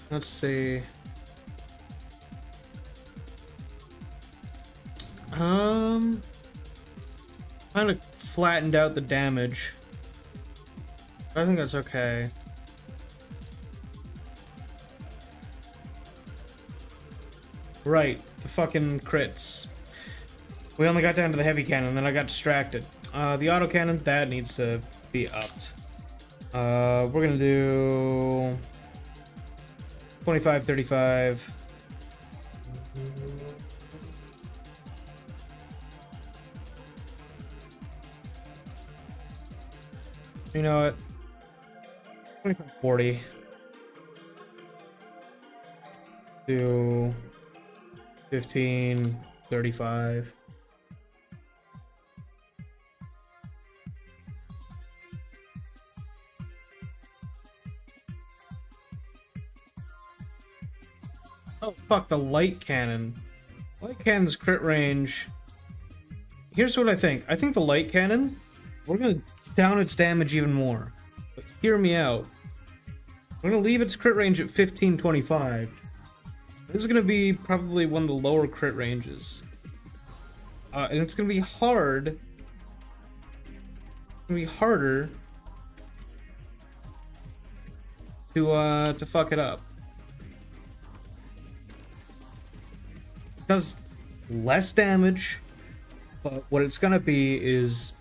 Let's see. Kind of flattened out the damage. I think that's okay. Right, the fucking crits. We only got down to the heavy cannon, then I got distracted. The auto cannon, that needs to be upped. We're gonna do 25, 35. You know what? 25, 40. Do 15, 35. Oh, fuck, the light cannon. Light cannon's crit range. Here's what I think. I think the light cannon, we're gonna down its damage even more. But hear me out. We're gonna leave its crit range at 1525. This is gonna be probably one of the lower crit ranges. And it's gonna be hard. It's gonna be harder to fuck it up. does less damage, but what it's gonna be is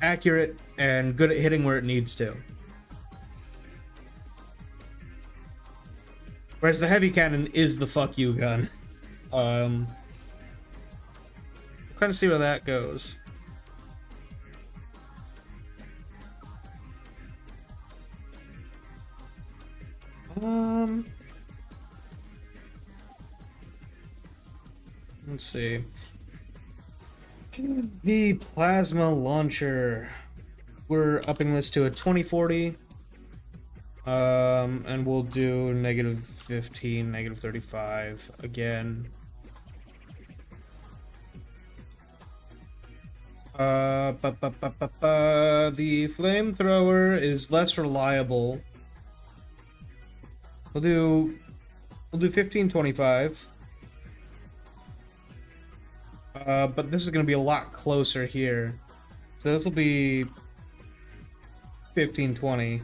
accurate and good at hitting where it needs to. Whereas the heavy cannon is the fuck you gun. We'll kind of see where that goes. Let's see. The plasma launcher. We're upping this to a 2040. And we'll do -15, -35 again. The flamethrower is less reliable. We'll do 1525. But this is going to be a lot closer here. So this will be 1520.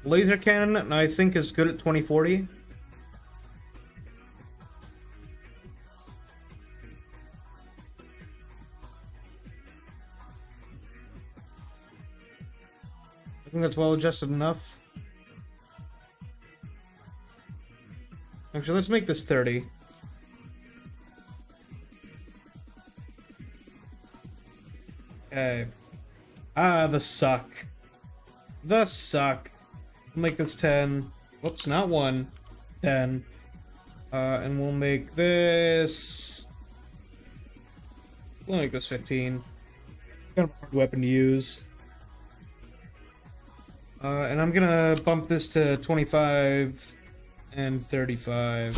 Laser cannon, I think, is good at 2040. I think that's well adjusted enough. Actually, let's make this 30. Okay. Ah, the suck. The suck. We'll make this 10. Whoops, not 1. 10. And we'll make this... We'll make this 15. Kind of a hard weapon to use. And I'm gonna bump this to 25 and 35.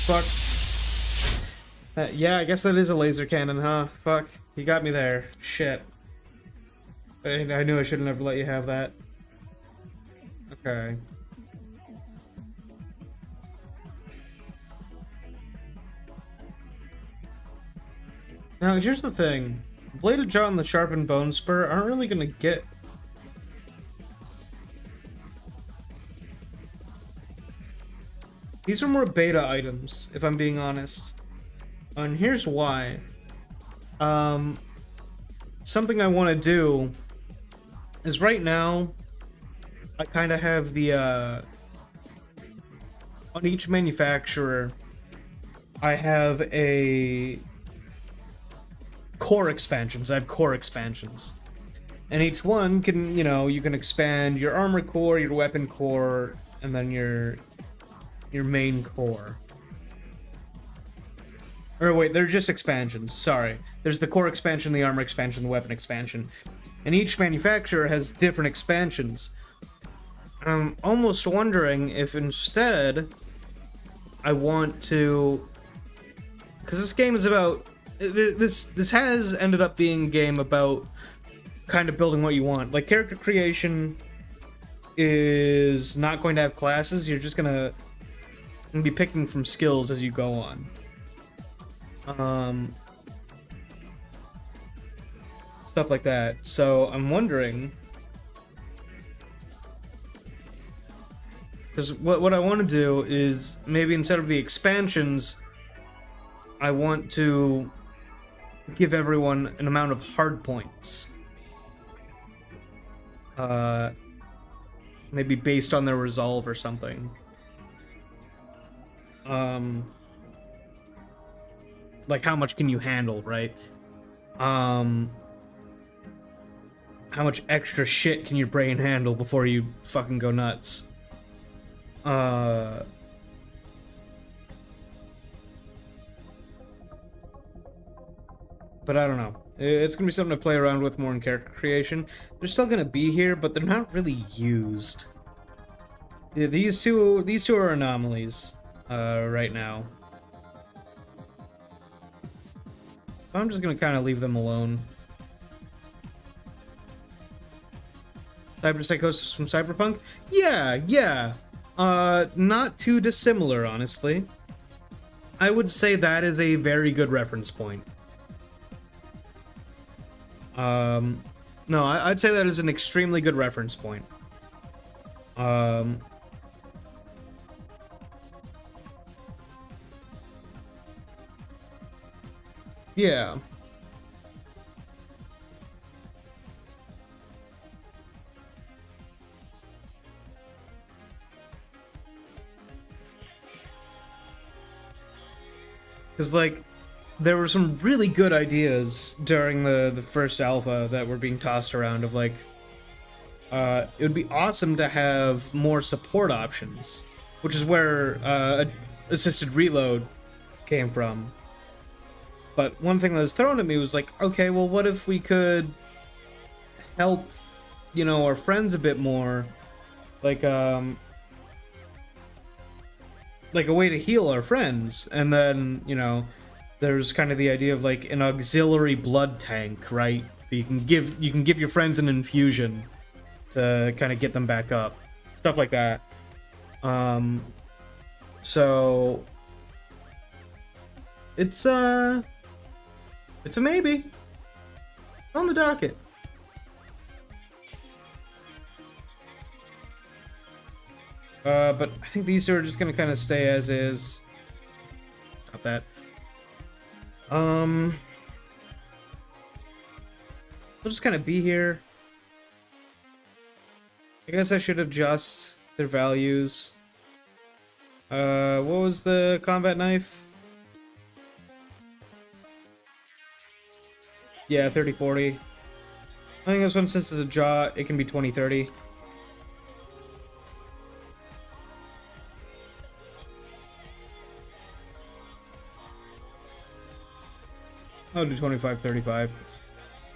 Fuck. Yeah, I guess that is a laser cannon, huh? Fuck. You got me there. Shit. I knew I should have never let you have that. Okay. Now, here's the thing. Bladed Jaw and the Sharpened Bone Spur aren't really gonna get... These are more beta items, if I'm being honest. And here's why. Something I want to do is right now, I kind of have the, on each manufacturer, I have a core expansions. I have core expansions. And each one can, you know, you can expand your armor core, your weapon core, and then your main core. Or wait, they're just expansions, sorry. There's the core expansion, the armor expansion, the weapon expansion. And each manufacturer has different expansions. I'm almost wondering if instead I want to... Because this game is about... This has ended up being a game about kind of building what you want. Like, character creation is not going to have classes, you're just gonna be picking from skills as you go on. Stuff like that. So I'm wondering, because what I want to do is maybe instead of the expansions, I want to give everyone an amount of hard points. Maybe based on their resolve or something. Like how much can you handle, right? How much extra shit can your brain handle before you fucking go nuts? But I don't know. It's gonna be something to play around with more in character creation. They're still gonna be here, but they're not really used. Yeah, these two are anomalies right now. So I'm just gonna kind of leave them alone. Cyberpsychosis from Cyberpunk? Yeah. Not too dissimilar, honestly. I would say that is a very good reference point. No, I'd say that is an extremely good reference point. Yeah. Because, like, there were some really good ideas during the first alpha that were being tossed around of, like, it would be awesome to have more support options, which is where assisted reload came from. But one thing that was thrown at me was like, okay, well, what if we could help, you know, our friends a bit more, like a way to heal our friends. And then, you know, there's kind of the idea of like an auxiliary blood tank, right? You can give your friends an infusion to kind of get them back up, stuff like that. So it's a maybe on the docket. But I think these two are just gonna kind of stay as is. Stop that. They'll just kind of be here. I guess I should adjust their values. What was the combat knife? Yeah, 30-40. I think this one, since it's a jaw, it can be 20-30. I'll do 25-35.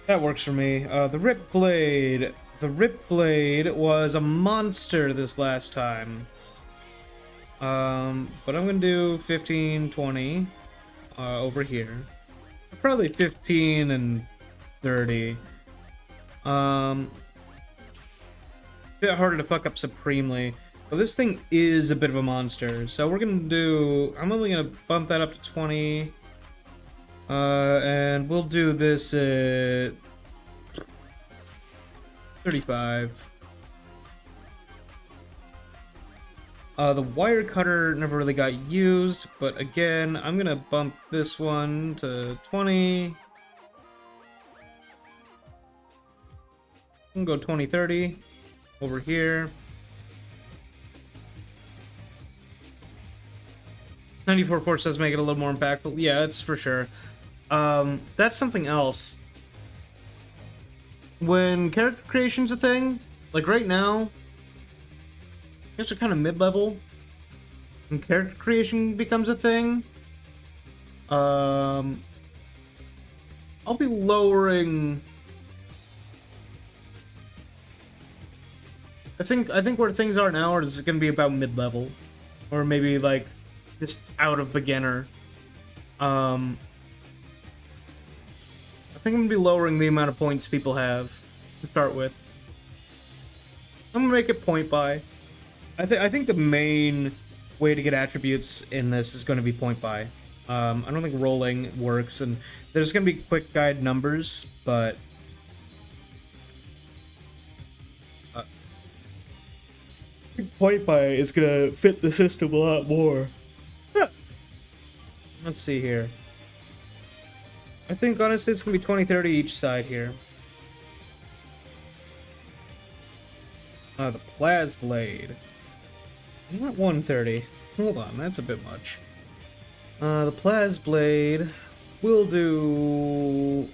That works for me. The Rip Blade. The Rip Blade was a monster this last time. But I'm gonna do 15-20 over here. Probably 15 and 30. Bit harder to fuck up supremely. But this thing is a bit of a monster. So we're gonna do... I'm only gonna bump that up to 20. And we'll do this at 35. The wire cutter never really got used, but again, I'm gonna bump this one to 20. I'm gonna go 20-30 over here. 94 course does make it a little more impactful. Yeah, it's for sure. That's something else. When character creation's a thing, like right now, I guess they're kind of mid-level. When character creation becomes a thing, I'll be lowering. I think where things are now is going to be about mid-level, or maybe like just out of beginner. I think I'm gonna be lowering the amount of points people have to start with. I'm gonna make it point buy. I think the main way to get attributes in this is going to be point buy. I don't think rolling works, and there's going to be quick guide numbers, but I think point buy is going to fit the system a lot more. Let's see here. I think honestly it's going to be 20-30 each side here. The Plas Blade. Not 130. Hold on, that's a bit much. The Plas Blade will do...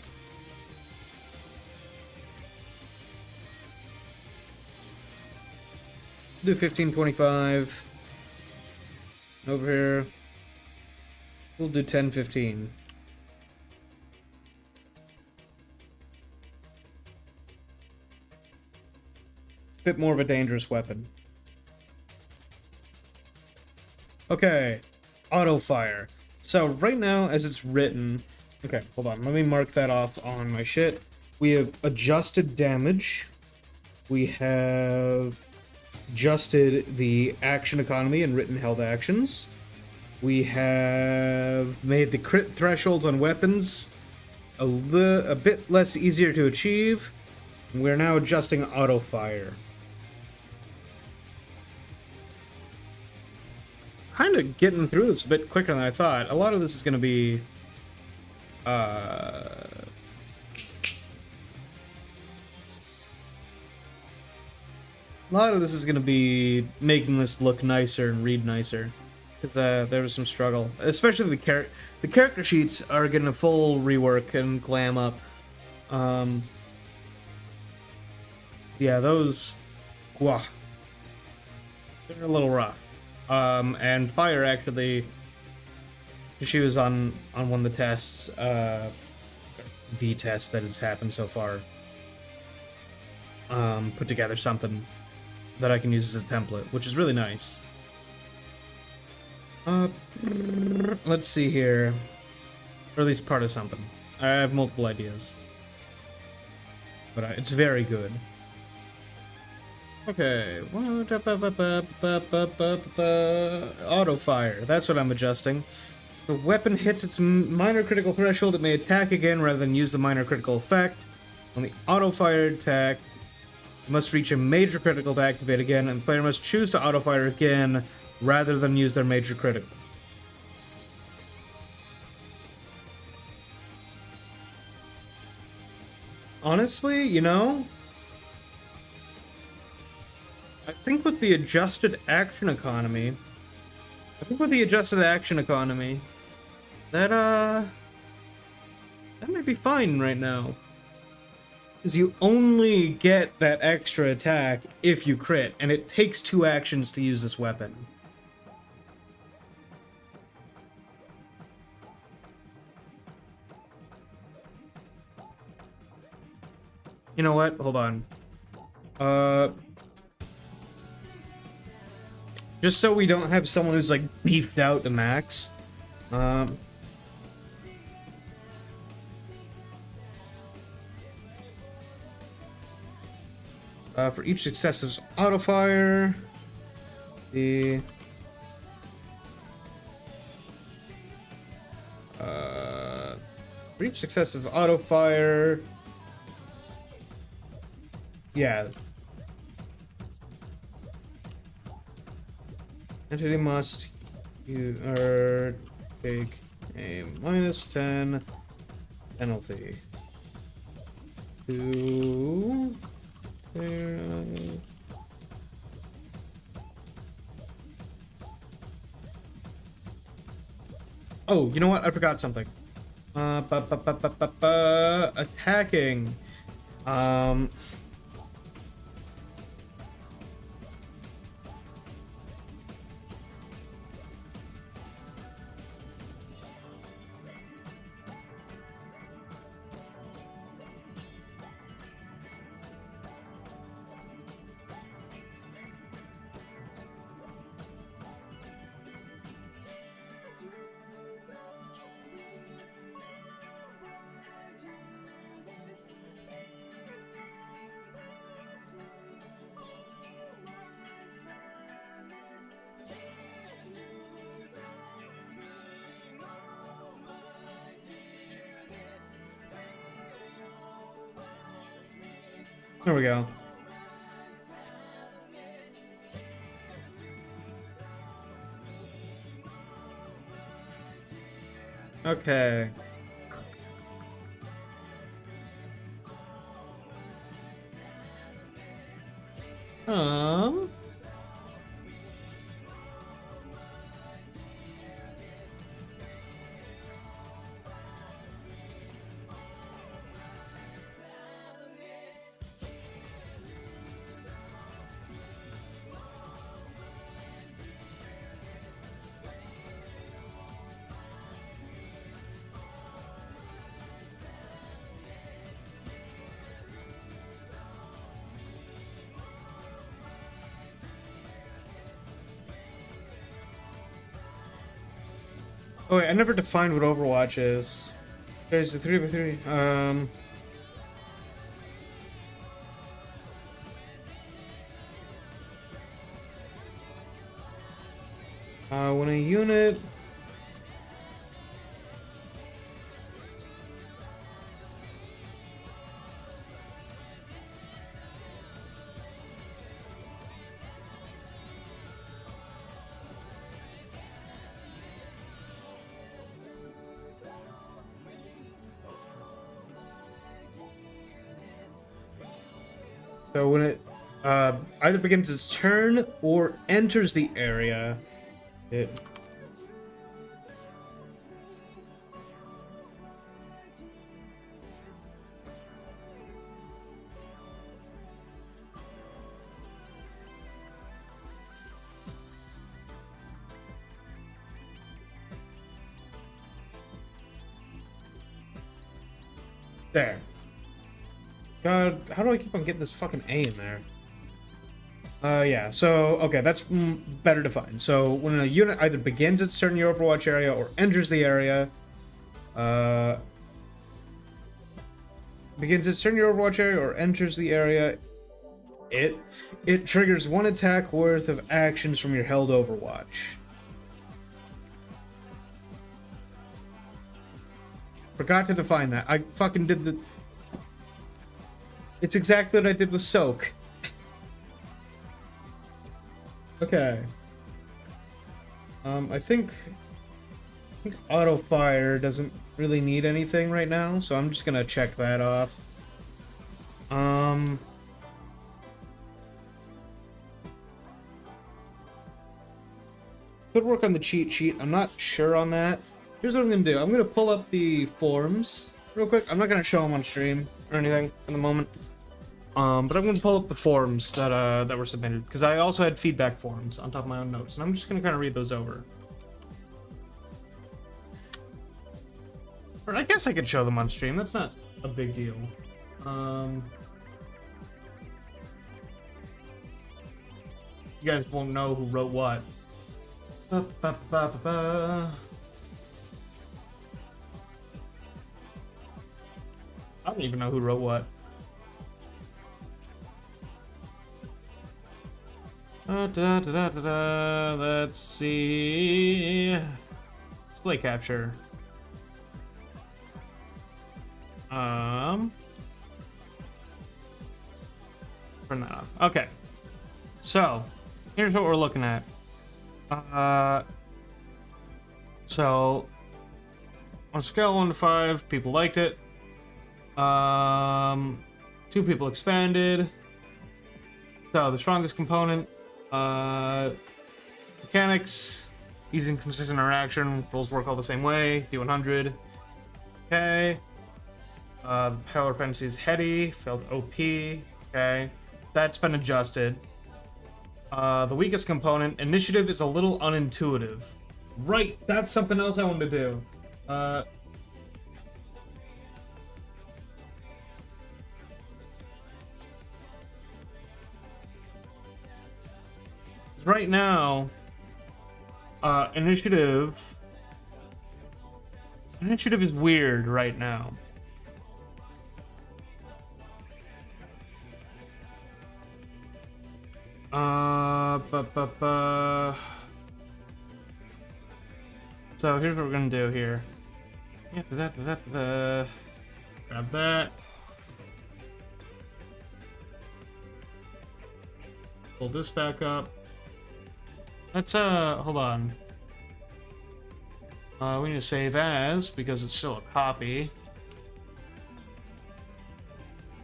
Do 15-25. Over here. We'll do 10-15. It's a bit more of a dangerous weapon. Okay, auto fire. So right now, as it's written, okay, hold on. Let me mark that off on my shit. We have adjusted damage. We have adjusted the action economy and written held actions. We have made the crit thresholds on weapons a bit less easier to achieve. We're now adjusting auto fire. Kind of getting through this a bit quicker than I thought. A lot of this is going to be... A lot of this is going to be making this look nicer and read nicer. Because there was some struggle. Especially the character sheets are getting a full rework and glam up. Yeah, those... Wah. They're a little rough. And Fire actually... She was on one of the tests, the test that has happened so far. Put together something that I can use as a template, which is really nice. Let's see here. Or at least part of something. I have multiple ideas. But it's very good. Okay. Auto fire. That's what I'm adjusting. So the weapon hits its minor critical threshold, it may attack again rather than use the minor critical effect. On the auto fire attack, it must reach a major critical to activate again, and the player must choose to auto fire again rather than use their major critical. Honestly, you know, I think with the adjusted action economy, that might be fine right now. Because you only get that extra attack if you crit, and it takes 2 actions to use this weapon. You know what? Hold on. Just so we don't have someone who's, like, beefed out to max. For each successive auto fire, for each successive auto fire, yeah. Entity must take a -10 penalty to... Oh, you know what? I forgot something. Attacking. There we go. Okay. Um... Oh wait, I never defined what Overwatch is. There's a 3x3. When a unit... So when it either begins its turn or enters the area, it... There. God, how do I keep on getting this fucking A in there? Yeah, so, okay, that's better defined. So, when a unit either begins its turn in your Overwatch area or enters the area, begins its turn in your Overwatch area or enters the area, it triggers 1 attack worth of actions from your held Overwatch. Forgot to define that. I fucking did the... It's exactly what I did with Soak. Okay. I think auto fire doesn't really need anything right now, so I'm just gonna check that off. Could work on the cheat sheet. I'm not sure on that. Here's what I'm gonna do. I'm gonna pull up the forms real quick. I'm not gonna show them on stream or anything in the moment. But I'm gonna pull up the forms that were submitted, because I also had feedback forms on top of my own notes, and I'm just gonna kind of read those over. Or I guess I could show them on stream. That's not a big deal. You guys won't know who wrote what. I don't even know who wrote what. Let's see. Display capture. Turn that off. Okay. So, here's what we're looking at. So, on a scale of 1 to 5, people liked it. 2 people expanded. So, the strongest component, mechanics, easy and consistent interaction, rules work all the same way, D100. Okay. Power dependency is heady, failed OP. Okay. That's been adjusted. The weakest component, initiative, is a little unintuitive. Right, that's something else I wanted to do. Right now, initiative is weird right now. So here's what we're gonna do here. Grab that. Pull this back up. Let's hold on. We need to save as, because it's still a copy.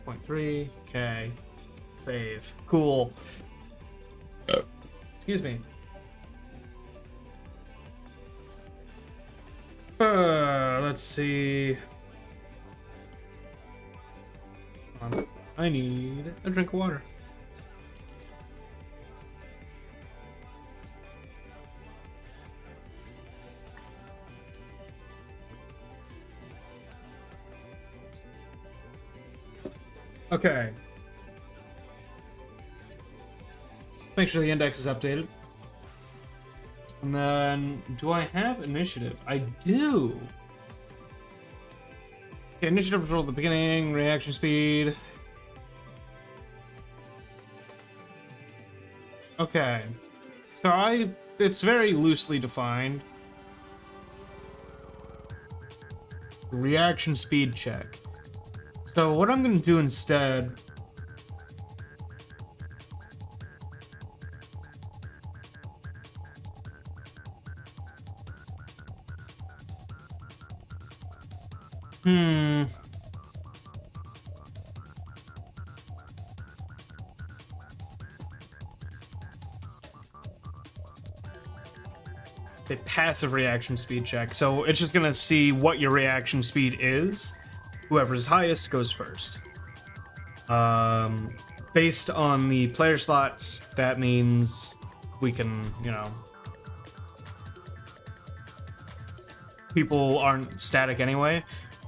0.3, okay. Save. Cool. Excuse me. Let's see. I need a drink of water. Okay. Make sure the index is updated. And then, do I have initiative? I do. Okay, initiative roll at the beginning, reaction speed. Okay. So it's very loosely defined. Reaction speed check. So what I'm going to do instead... a passive reaction speed check. So it's just gonna see what your reaction speed is. Whoever's highest goes first. Based on the player slots, that means we can, you know, people aren't static anyway,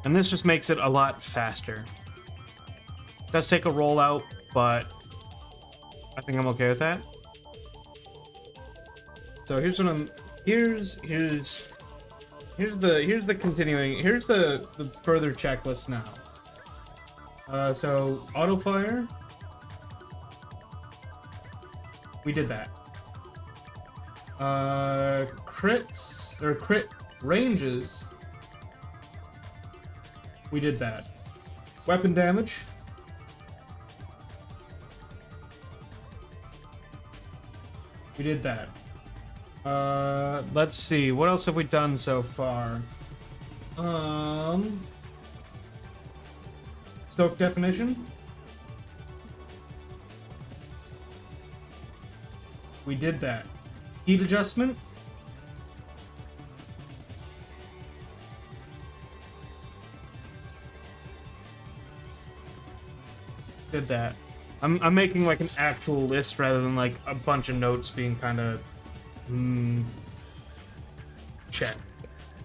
and this just makes it a lot faster. It does take a rollout, but I think I'm okay with that. So here's what I'm here's the continuing, here's the further checklist now. So auto fire, we did that. Crits or crit ranges, we did that. Weapon damage, we did that. Let's see, what else have we done so far? Stoke definition, we did that. Heat adjustment, did that. I'm making like an actual list rather than like a bunch of notes being kind of check.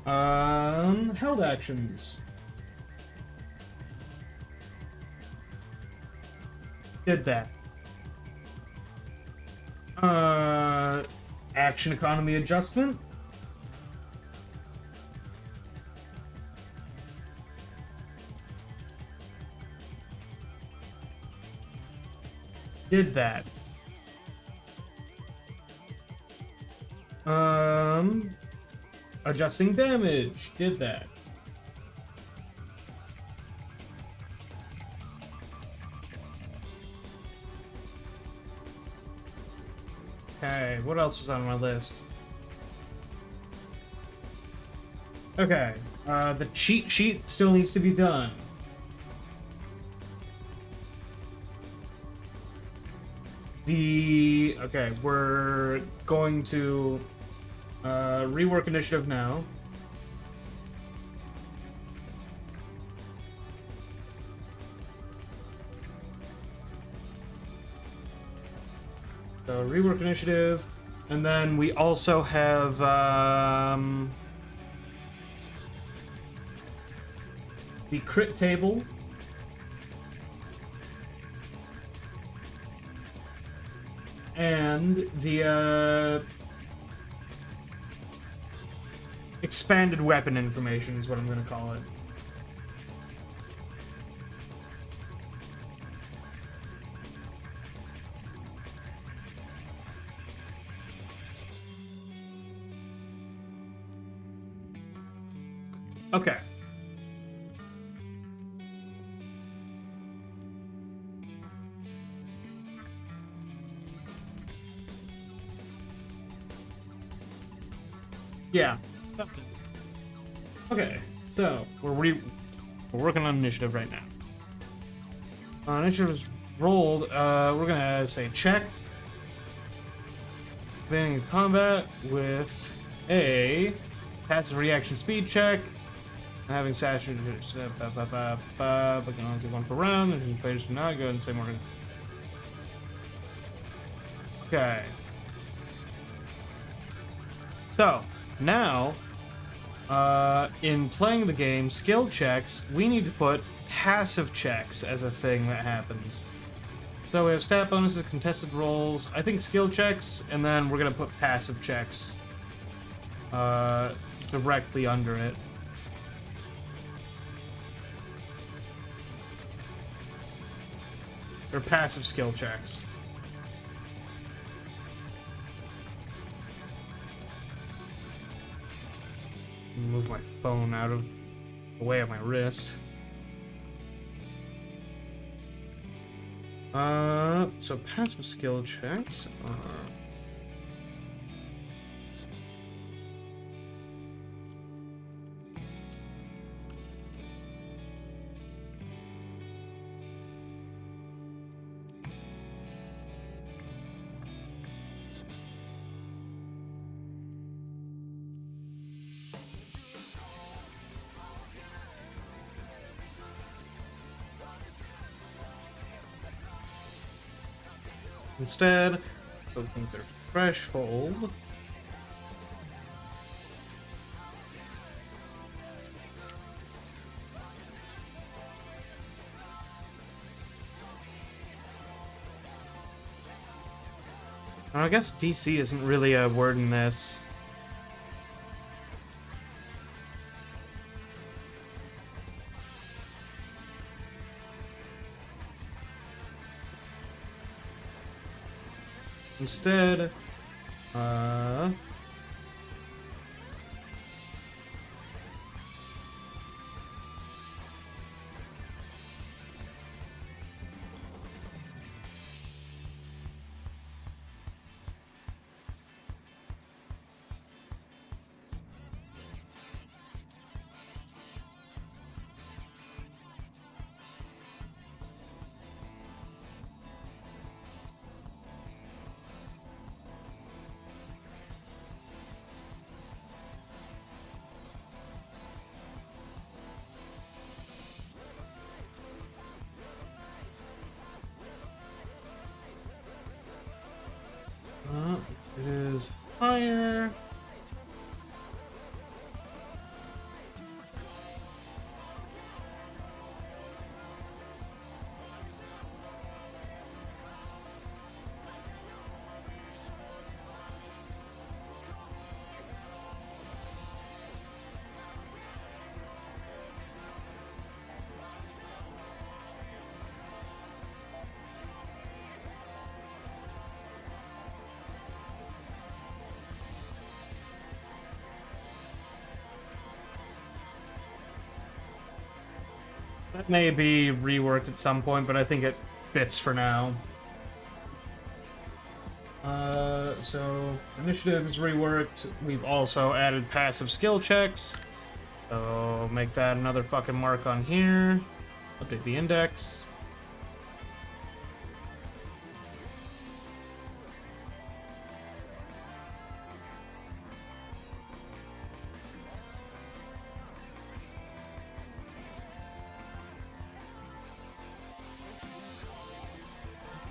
Held actions, did that. Action economy adjustment, did that. Adjusting damage, did that. Okay, what else is on my list? Okay, the cheat sheet still needs to be done. Okay, we're going to rework initiative now. So rework initiative, and then we also have the crit table. And the expanded weapon information is what I'm going to call it. Okay. Yeah. Okay, so we're working on initiative right now. Initiative is rolled. We're gonna say checked. Advancing combat with a passive reaction speed check. Having saturated, but can only do one per round. And players do not go in the same order. Okay. So now, in playing the game, skill checks, we need to put passive checks as a thing that happens. So we have stat bonuses, contested rolls, I think skill checks, and then we're gonna put passive checks directly under it. They're passive skill checks. Move my phone out of the way of my wrist. So passive skill checks are... Instead, opening their threshold. I guess DC isn't really a word in this. Instead, it is higher. That may be reworked at some point, but I think it fits for now. So initiative is reworked. We've also added passive skill checks. So make that another fucking mark on here. Update the index.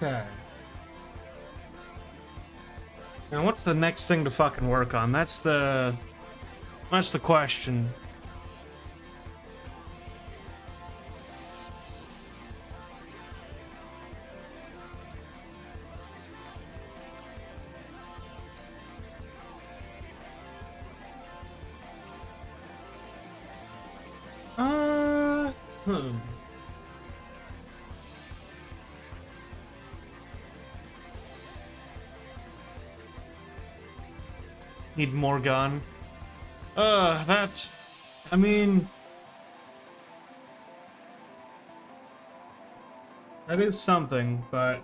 Okay. Now what's the next thing to fucking work on? That's the question. Need more gun. That's... I mean... that is something, but...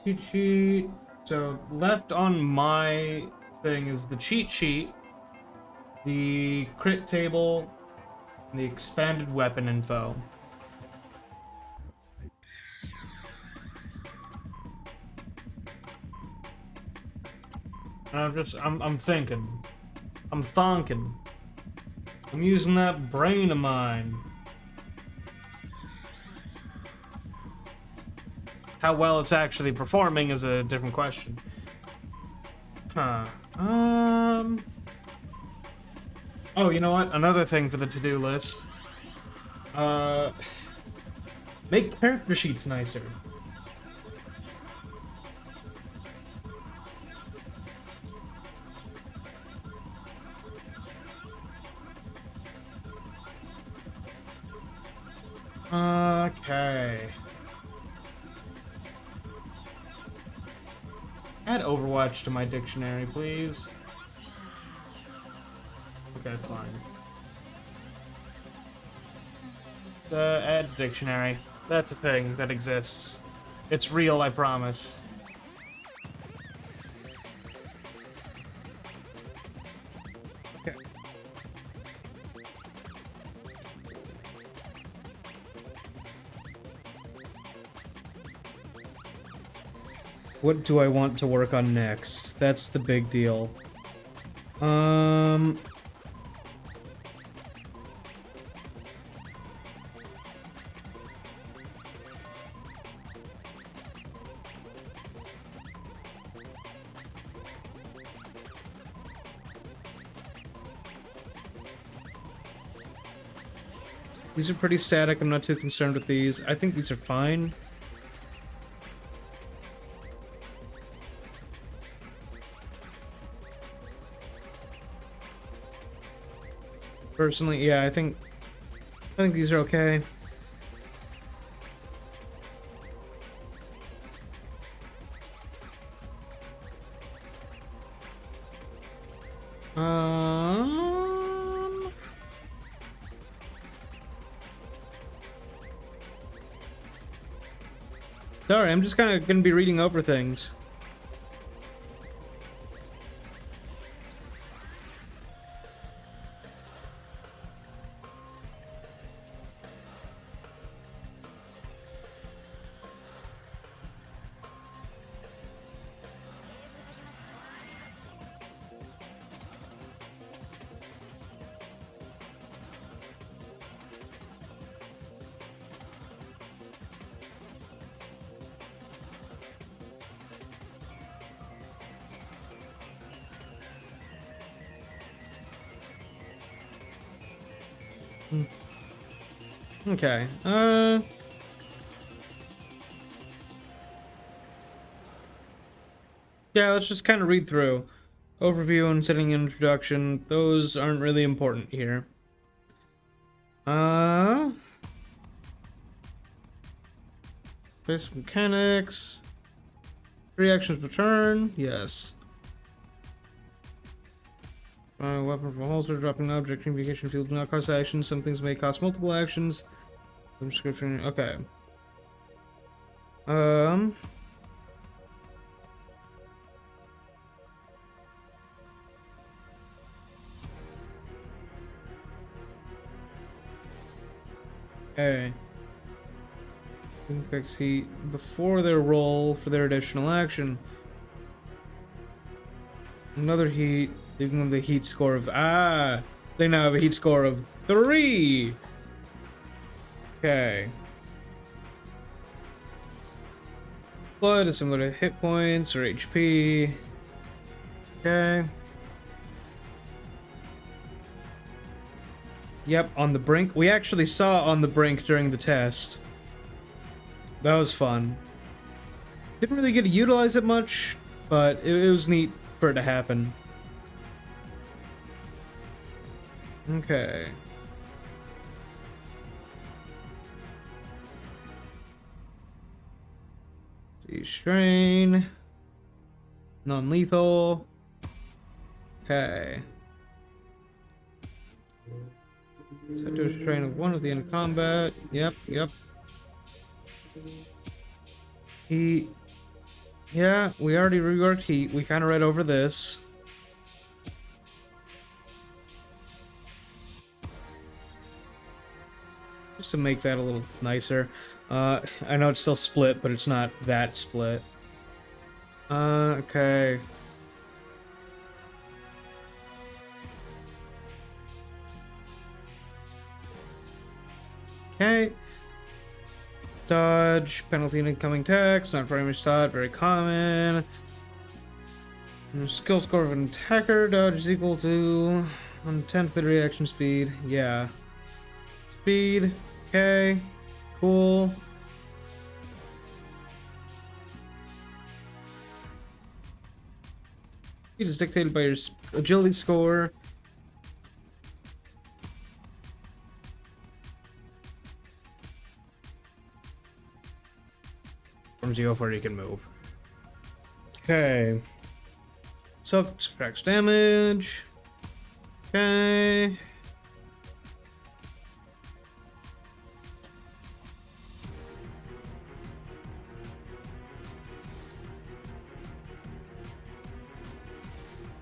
cheat sheet... So, left on my thing is the cheat sheet, the crit table, and the expanded weapon info. I'm thinking. I'm thonking. I'm using that brain of mine. How well it's actually performing is a different question. Huh. Oh, you know what? Another thing for the to-do list. Make character sheets nicer. Okay. Add Overwatch to my dictionary, please. Okay, fine. Add dictionary. That's a thing that exists. It's real, I promise. Okay. What do I want to work on next? That's the big deal. These are pretty static. I'm not too concerned with these. I think these are fine. Personally, yeah, I think these are okay. Sorry, I'm just kind of gonna be reading over things. Okay. Yeah, let's just kind of read through. Overview and setting introduction. Those aren't really important here. Basic mechanics. 3 actions per turn. Yes. Weapon from holster, dropping object, communication field do not cost actions. Some things may cost multiple actions. Description. Okay. Okay. Fix heat before their roll for their additional action. Another heat, leaving them the heat score of they now have a heat score of 3. Okay. Blood is similar to hit points or HP. Okay. Yep, on the brink. We actually saw on the brink during the test. That was fun. Didn't really get to utilize it much, but it was neat for it to happen. Okay. Strain. Non-lethal. Okay. Set to a strain of 1 at the end of combat. Yep. Heat. Yeah, we already reworked heat. We kind of read over this. Just to make that a little nicer. I know it's still split, but it's not that split. Okay. Okay. Dodge, penalty and incoming attacks, not very much dodge, very common. Skill score of an attacker, dodge is equal to 1/10 the reaction speed. Yeah. Speed, okay. Cool. Speed is dictated by your agility score. From you go far you can move. Okay. Subtracts damage. Okay.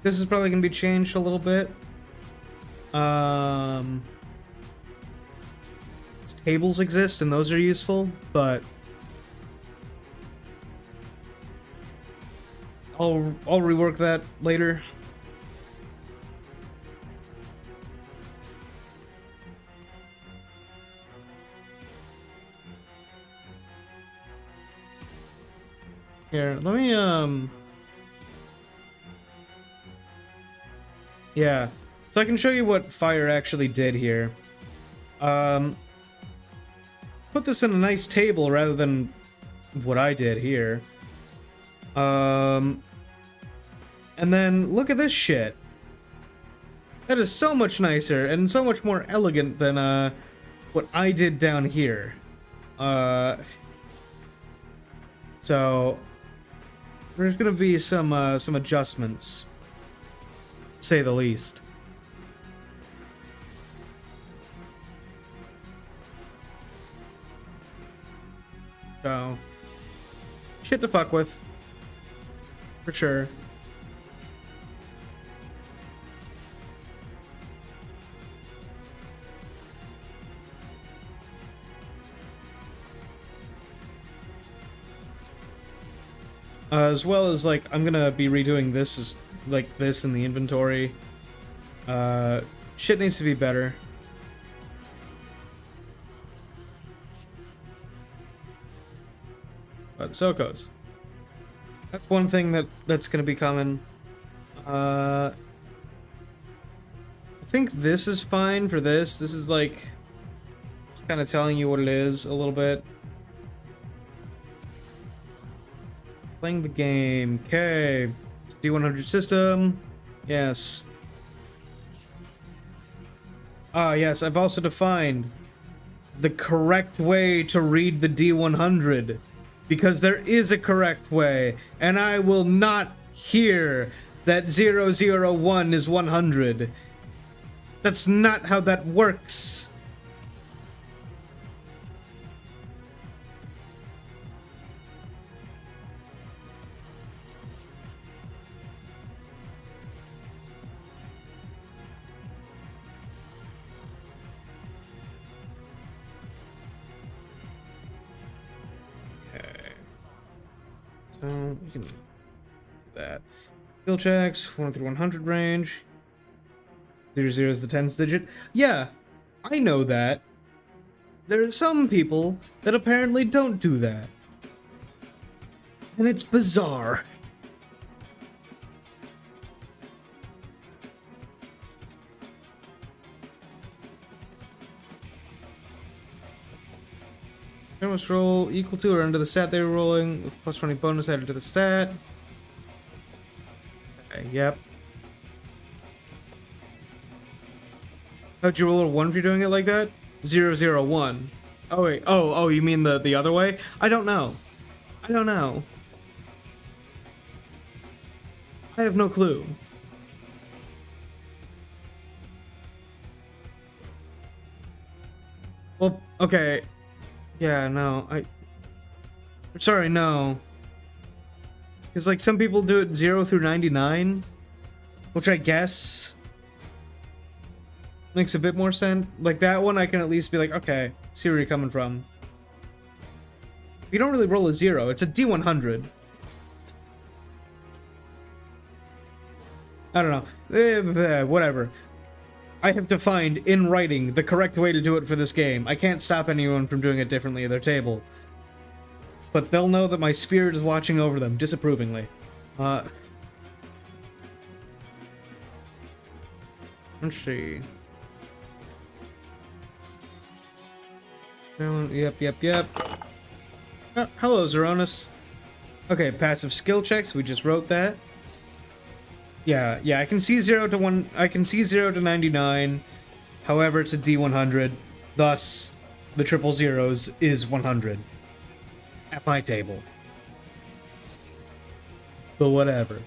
This is probably going to be changed a little bit. Tables exist and those are useful, but I'll rework that later. Here, let me yeah, so I can show you what fire actually did here. put this in a nice table rather than what I did here. And then look at this shit. That is so much nicer and so much more elegant than what I did down here. So there's gonna be some adjustments, to say the least. So shit to fuck with, for sure. As well as, like, I'm gonna be redoing this as, like, this in the inventory. Shit needs to be better. But so it goes. That's one thing that's gonna be coming. I think this is fine for this. This is, like, just kind of telling you what it is a little bit. Playing the game. Okay. D100 system. Yes. Ah, yes. I've also defined the correct way to read the D100. Because there is a correct way. And I will not hear that 001 is 100. That's not how that works. So we can do that. Skill checks, 1 through 100 range. 00 is the 10th digit. Yeah, I know that. There are some people that apparently don't do that. And it's bizarre. Must roll equal to or under the stat they were rolling with plus 20 bonus added to the stat. Okay, yep. How'd you roll a 1 if you're doing it like that? 001. Oh wait. Oh, you mean the other way? I don't know. I don't know. I have no clue. Well, okay. Yeah, no, sorry, no. Because, like, some people do it 0 through 99, which I guess makes a bit more sense. Like, that one I can at least be like, okay, see where you're coming from. You don't really roll a 0, it's a D100. I don't know. Whatever. I have defined in writing the correct way to do it for this game. I can't stop anyone from doing it differently at their table. But they'll know that my spirit is watching over them, disapprovingly. Let's see. Yep. Oh, hello, Zeronis. Okay, passive skill checks. We just wrote that. Yeah, I can see 0 to 1. I can see 0 to 99. However, it's a D100. Thus, the triple zeros is 100 at my table. But whatever.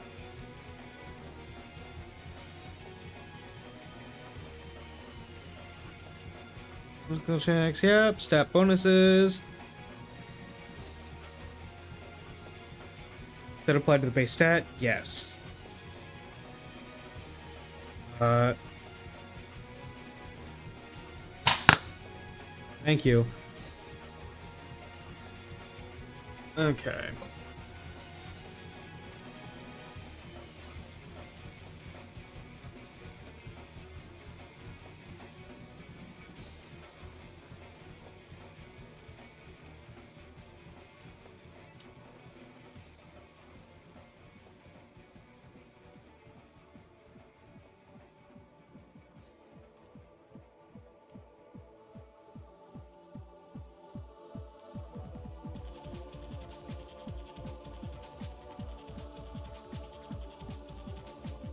Skill checks. Yep. Stat bonuses. Does that apply to the base stat? Yes. Thank you. Okay.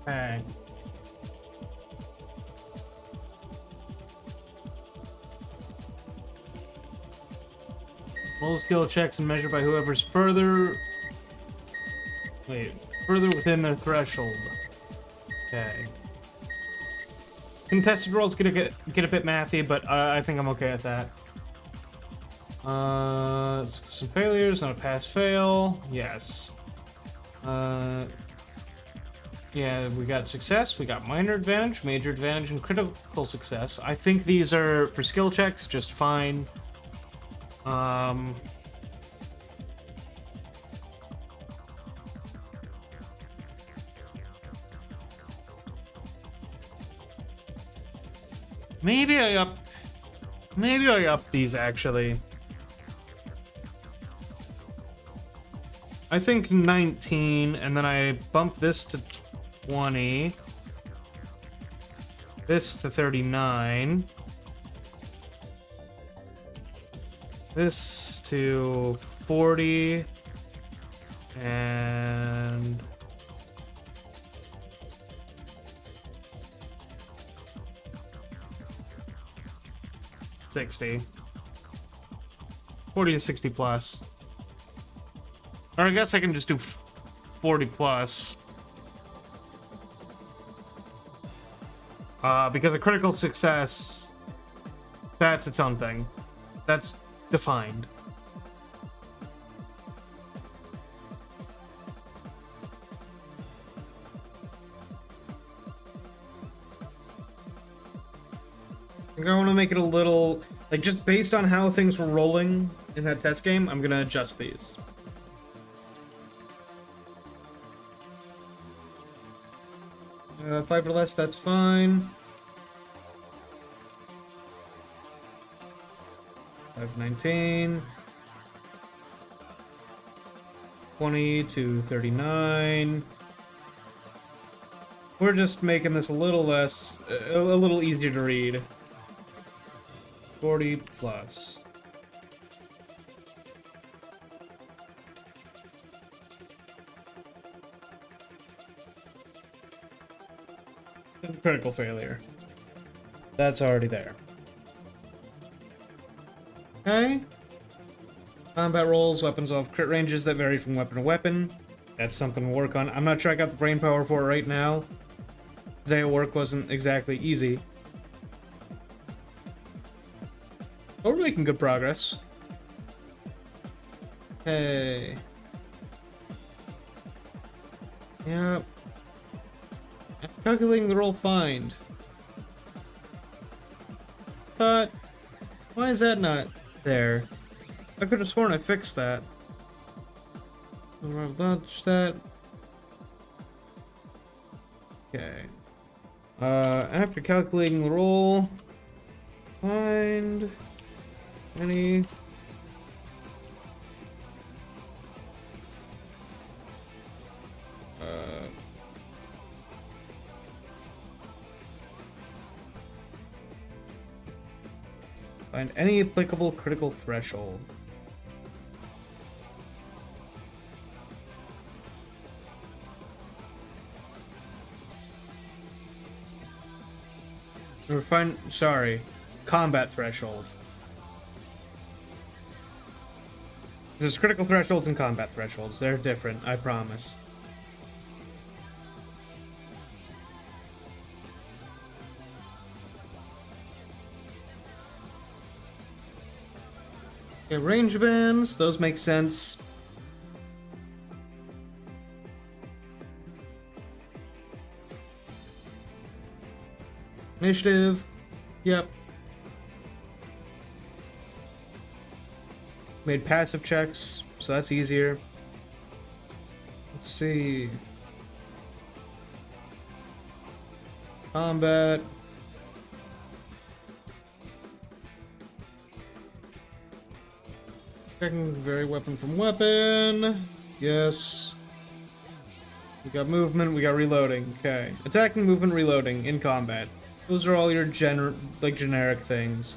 Okay. Roll skill checks and measured by whoever's further within their threshold. Okay. Contested rolls get a bit mathy, but I think I'm okay at that. Some failures, not a pass-fail. Yes. Yeah, we got success, we got minor advantage, major advantage, and critical success. I think these are, for skill checks, just fine. Maybe I up these, actually. I think 19, and then I bump this to 20. This to 39. This to 40. And... 60. 40 to 60 plus. Or I guess I can just do 40 plus. Because a critical success, that's its own thing. That's defined. I think I want to make it a little, like, just based on how things were rolling in that test game, I'm gonna adjust these. Five or less, that's fine. 519. 20 to 39. We're just making this a little less, a little easier to read. 40 plus. Critical failure. That's already there. Okay. Combat rolls, weapons will have crit ranges that vary from weapon to weapon. That's something to work on. I'm not sure I got the brain power for it right now. Today at work wasn't exactly easy. But we're making good progress. Hey. Yep. Calculating the roll find. But why is that not there? I could have sworn I fixed that. I'll dodge that. Okay. After calculating the roll, find any. Find any applicable critical threshold. Or find, sorry, combat threshold. There's critical thresholds and combat thresholds. They're different, I promise. Okay, range bands, those make sense. Initiative, yep. Made passive checks, so that's easier. Let's see. Combat. Checking vary weapon from weapon. Yes. We got movement, we got reloading. Okay. Attacking, movement, reloading in combat. Those are all your generic things.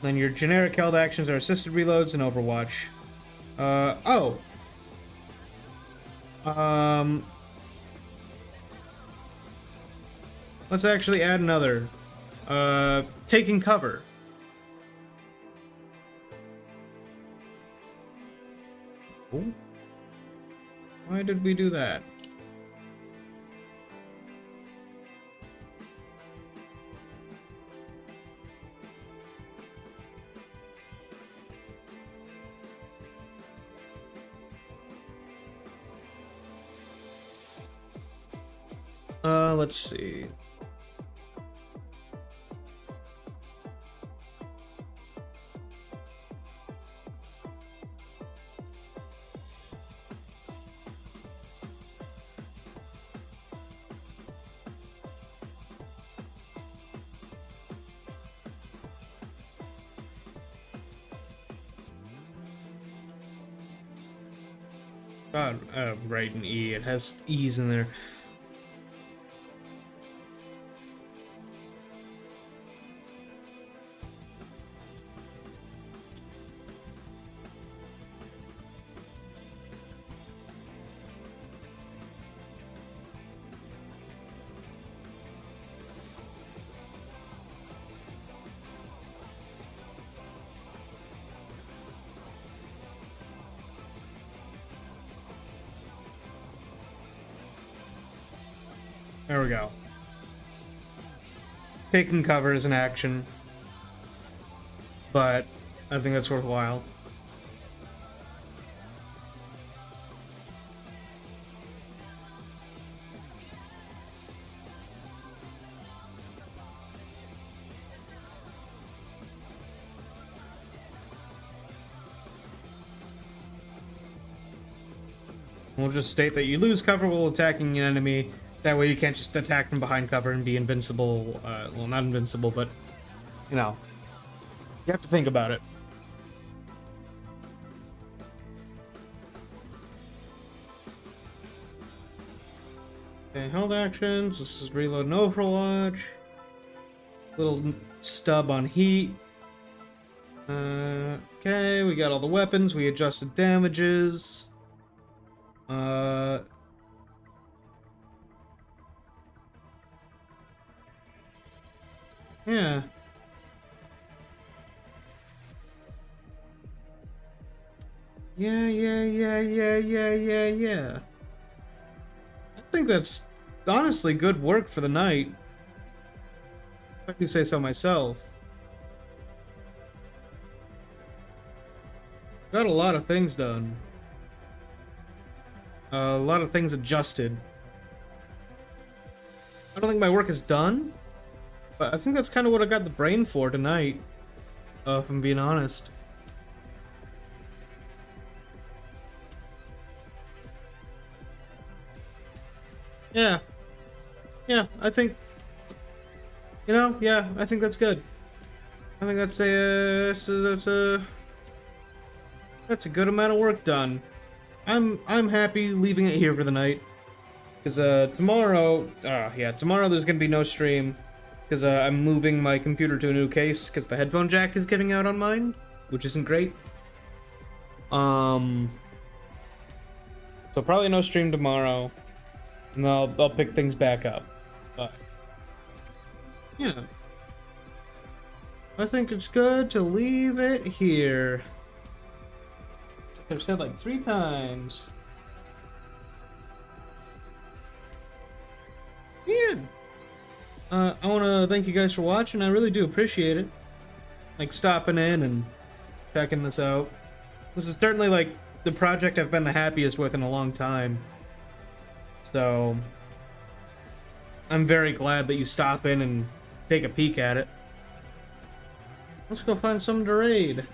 Then your generic held actions are assisted reloads and Overwatch. Let's actually add another. Taking cover. Oh. Why did we do that? Let's see. God, right in E. It has E's in there. There we go. Taking cover is an action, but I think that's worthwhile. We'll just state that you lose cover while attacking an enemy. That way you can't just attack from behind cover and be invincible. Well, not invincible, but, you know, you have to think about it. Okay, held actions. This is reload and overwatch. Little stub on heat. Okay, we got all the weapons. We adjusted damages. Yeah. Yeah. I think that's honestly good work for the night. If I do say so myself. Got a lot of things done. A lot of things adjusted. I don't think my work is done, but I think that's kind of what I got the brain for tonight, if I'm being honest. Yeah. Yeah, I think... You know, yeah, I think that's good. I think that's a good amount of work done. I'm happy leaving it here for the night. Because tomorrow there's gonna be no stream. Because I'm moving my computer to a new case because the headphone jack is giving out on mine, which isn't great. So probably no stream tomorrow. And I'll pick things back up. But yeah. I think it's good to leave it here. I've said like 3 times. Yeah. I want to thank you guys for watching. I really do appreciate it. Like stopping in and checking this out. This is certainly like the project I've been the happiest with in a long time. So I'm very glad that you stop in and take a peek at it. Let's go find some to raid.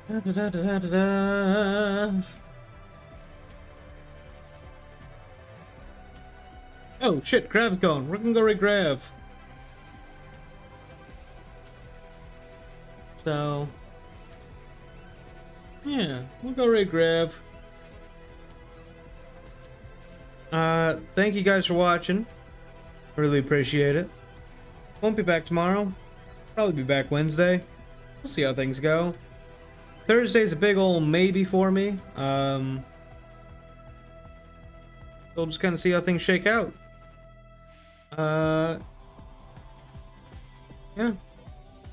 Da, da, da, da, da, da. Oh shit, Grav's gone. We're gonna go raid Grav. So yeah, we'll go raid Grav. Thank you guys for watching. Really appreciate it. Won't be back tomorrow. Probably be back Wednesday. We'll see how things go. Thursday's a big ol' maybe for me. We'll just kind of see how things shake out. Yeah.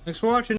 Thanks for watching.